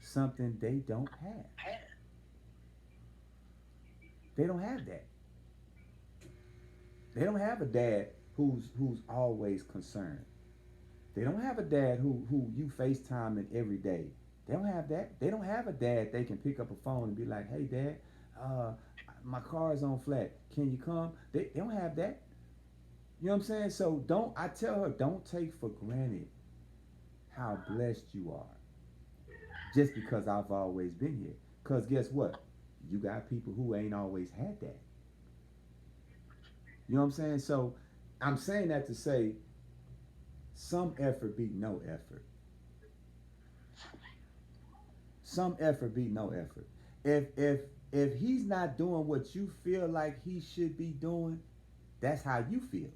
something they don't have. They don't have that. They don't have a dad who's always concerned. They don't have a dad who you FaceTime in every day. They don't have that. They don't have a dad they can pick up a phone and be like, hey dad, uh, my car is on flat. Can you come? They don't have that. You know what I'm saying? So I tell her, don't take for granted how blessed you are. Just because I've always been here. Because guess what? You got people who ain't always had that. You know what I'm saying? So I'm saying that to say some effort beat no effort. Some effort beat no effort. If he's not doing what you feel like he should be doing, that's how you feel.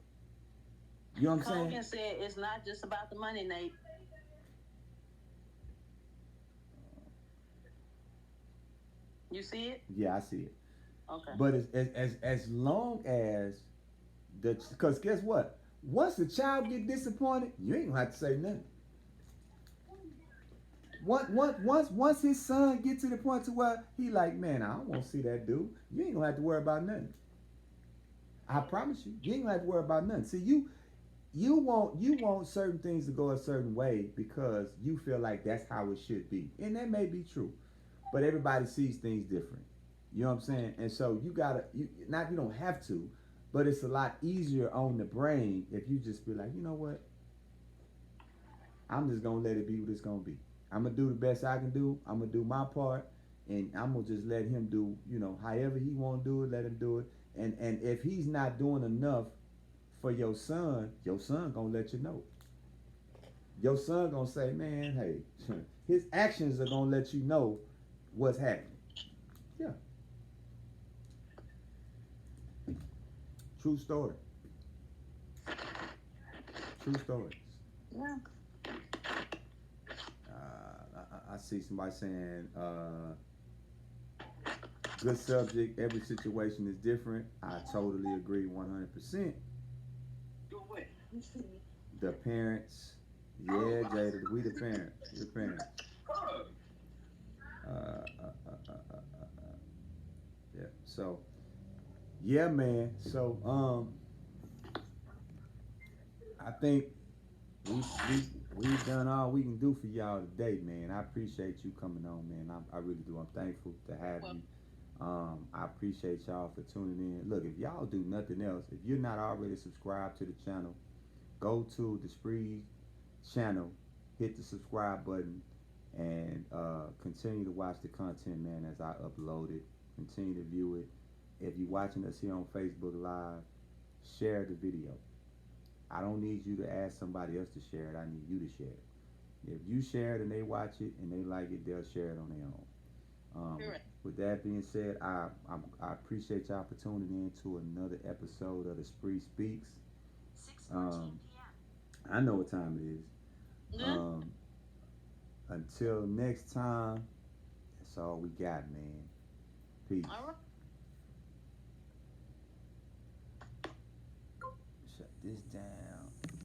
You know what I'm saying? Kogan said it's not just about the money, Nate. You see it? Yeah, I see it. Okay. But as long as because guess what? Once the child get disappointed, you ain't gonna have to say nothing. Once his son get to the point to where he like, man, I don't want to see that dude. You ain't gonna have to worry about nothing. I promise you, you ain't gonna have to worry about nothing. See, you want certain things to go a certain way because you feel like that's how it should be, and that may be true, but everybody sees things different. You know what I'm saying? And so you don't have to, but it's a lot easier on the brain if you just be like, you know what? I'm just gonna let it be what it's gonna be. I'm gonna do the best I can do. I'm gonna do my part, and I'm gonna just let him do, however he wanna do it. Let him do it. And if he's not doing enough for your son gonna let you know. Your son gonna say, man, hey, his actions are gonna let you know what's happening. Yeah. True story. True stories. Yeah. I see somebody saying, good subject. Every situation is different. I totally agree 100%. The parents. Yeah, Jada, we the parents. The parents. Yeah. So, yeah, man. So, I think we've done all we can do for y'all today, man. I appreciate you coming on, man. I really do. I'm thankful to have you. I appreciate y'all for tuning in. Look, if y'all do nothing else, if you're not already subscribed to the channel, go to the Spree channel, hit the subscribe button, and continue to watch the content, man, as I upload it. Continue to view it. If you're watching us here on Facebook Live, share the video. I don't need you to ask somebody else to share it. I need you to share it. If you share it and they watch it and they like it, they'll share it on their own. With that being said, I appreciate y'all for tuning in to another episode of the Spree Speaks. 6:14 p.m. I know what time it is. Yeah. Until next time, that's all we got, man. Peace. All right. Shut this down.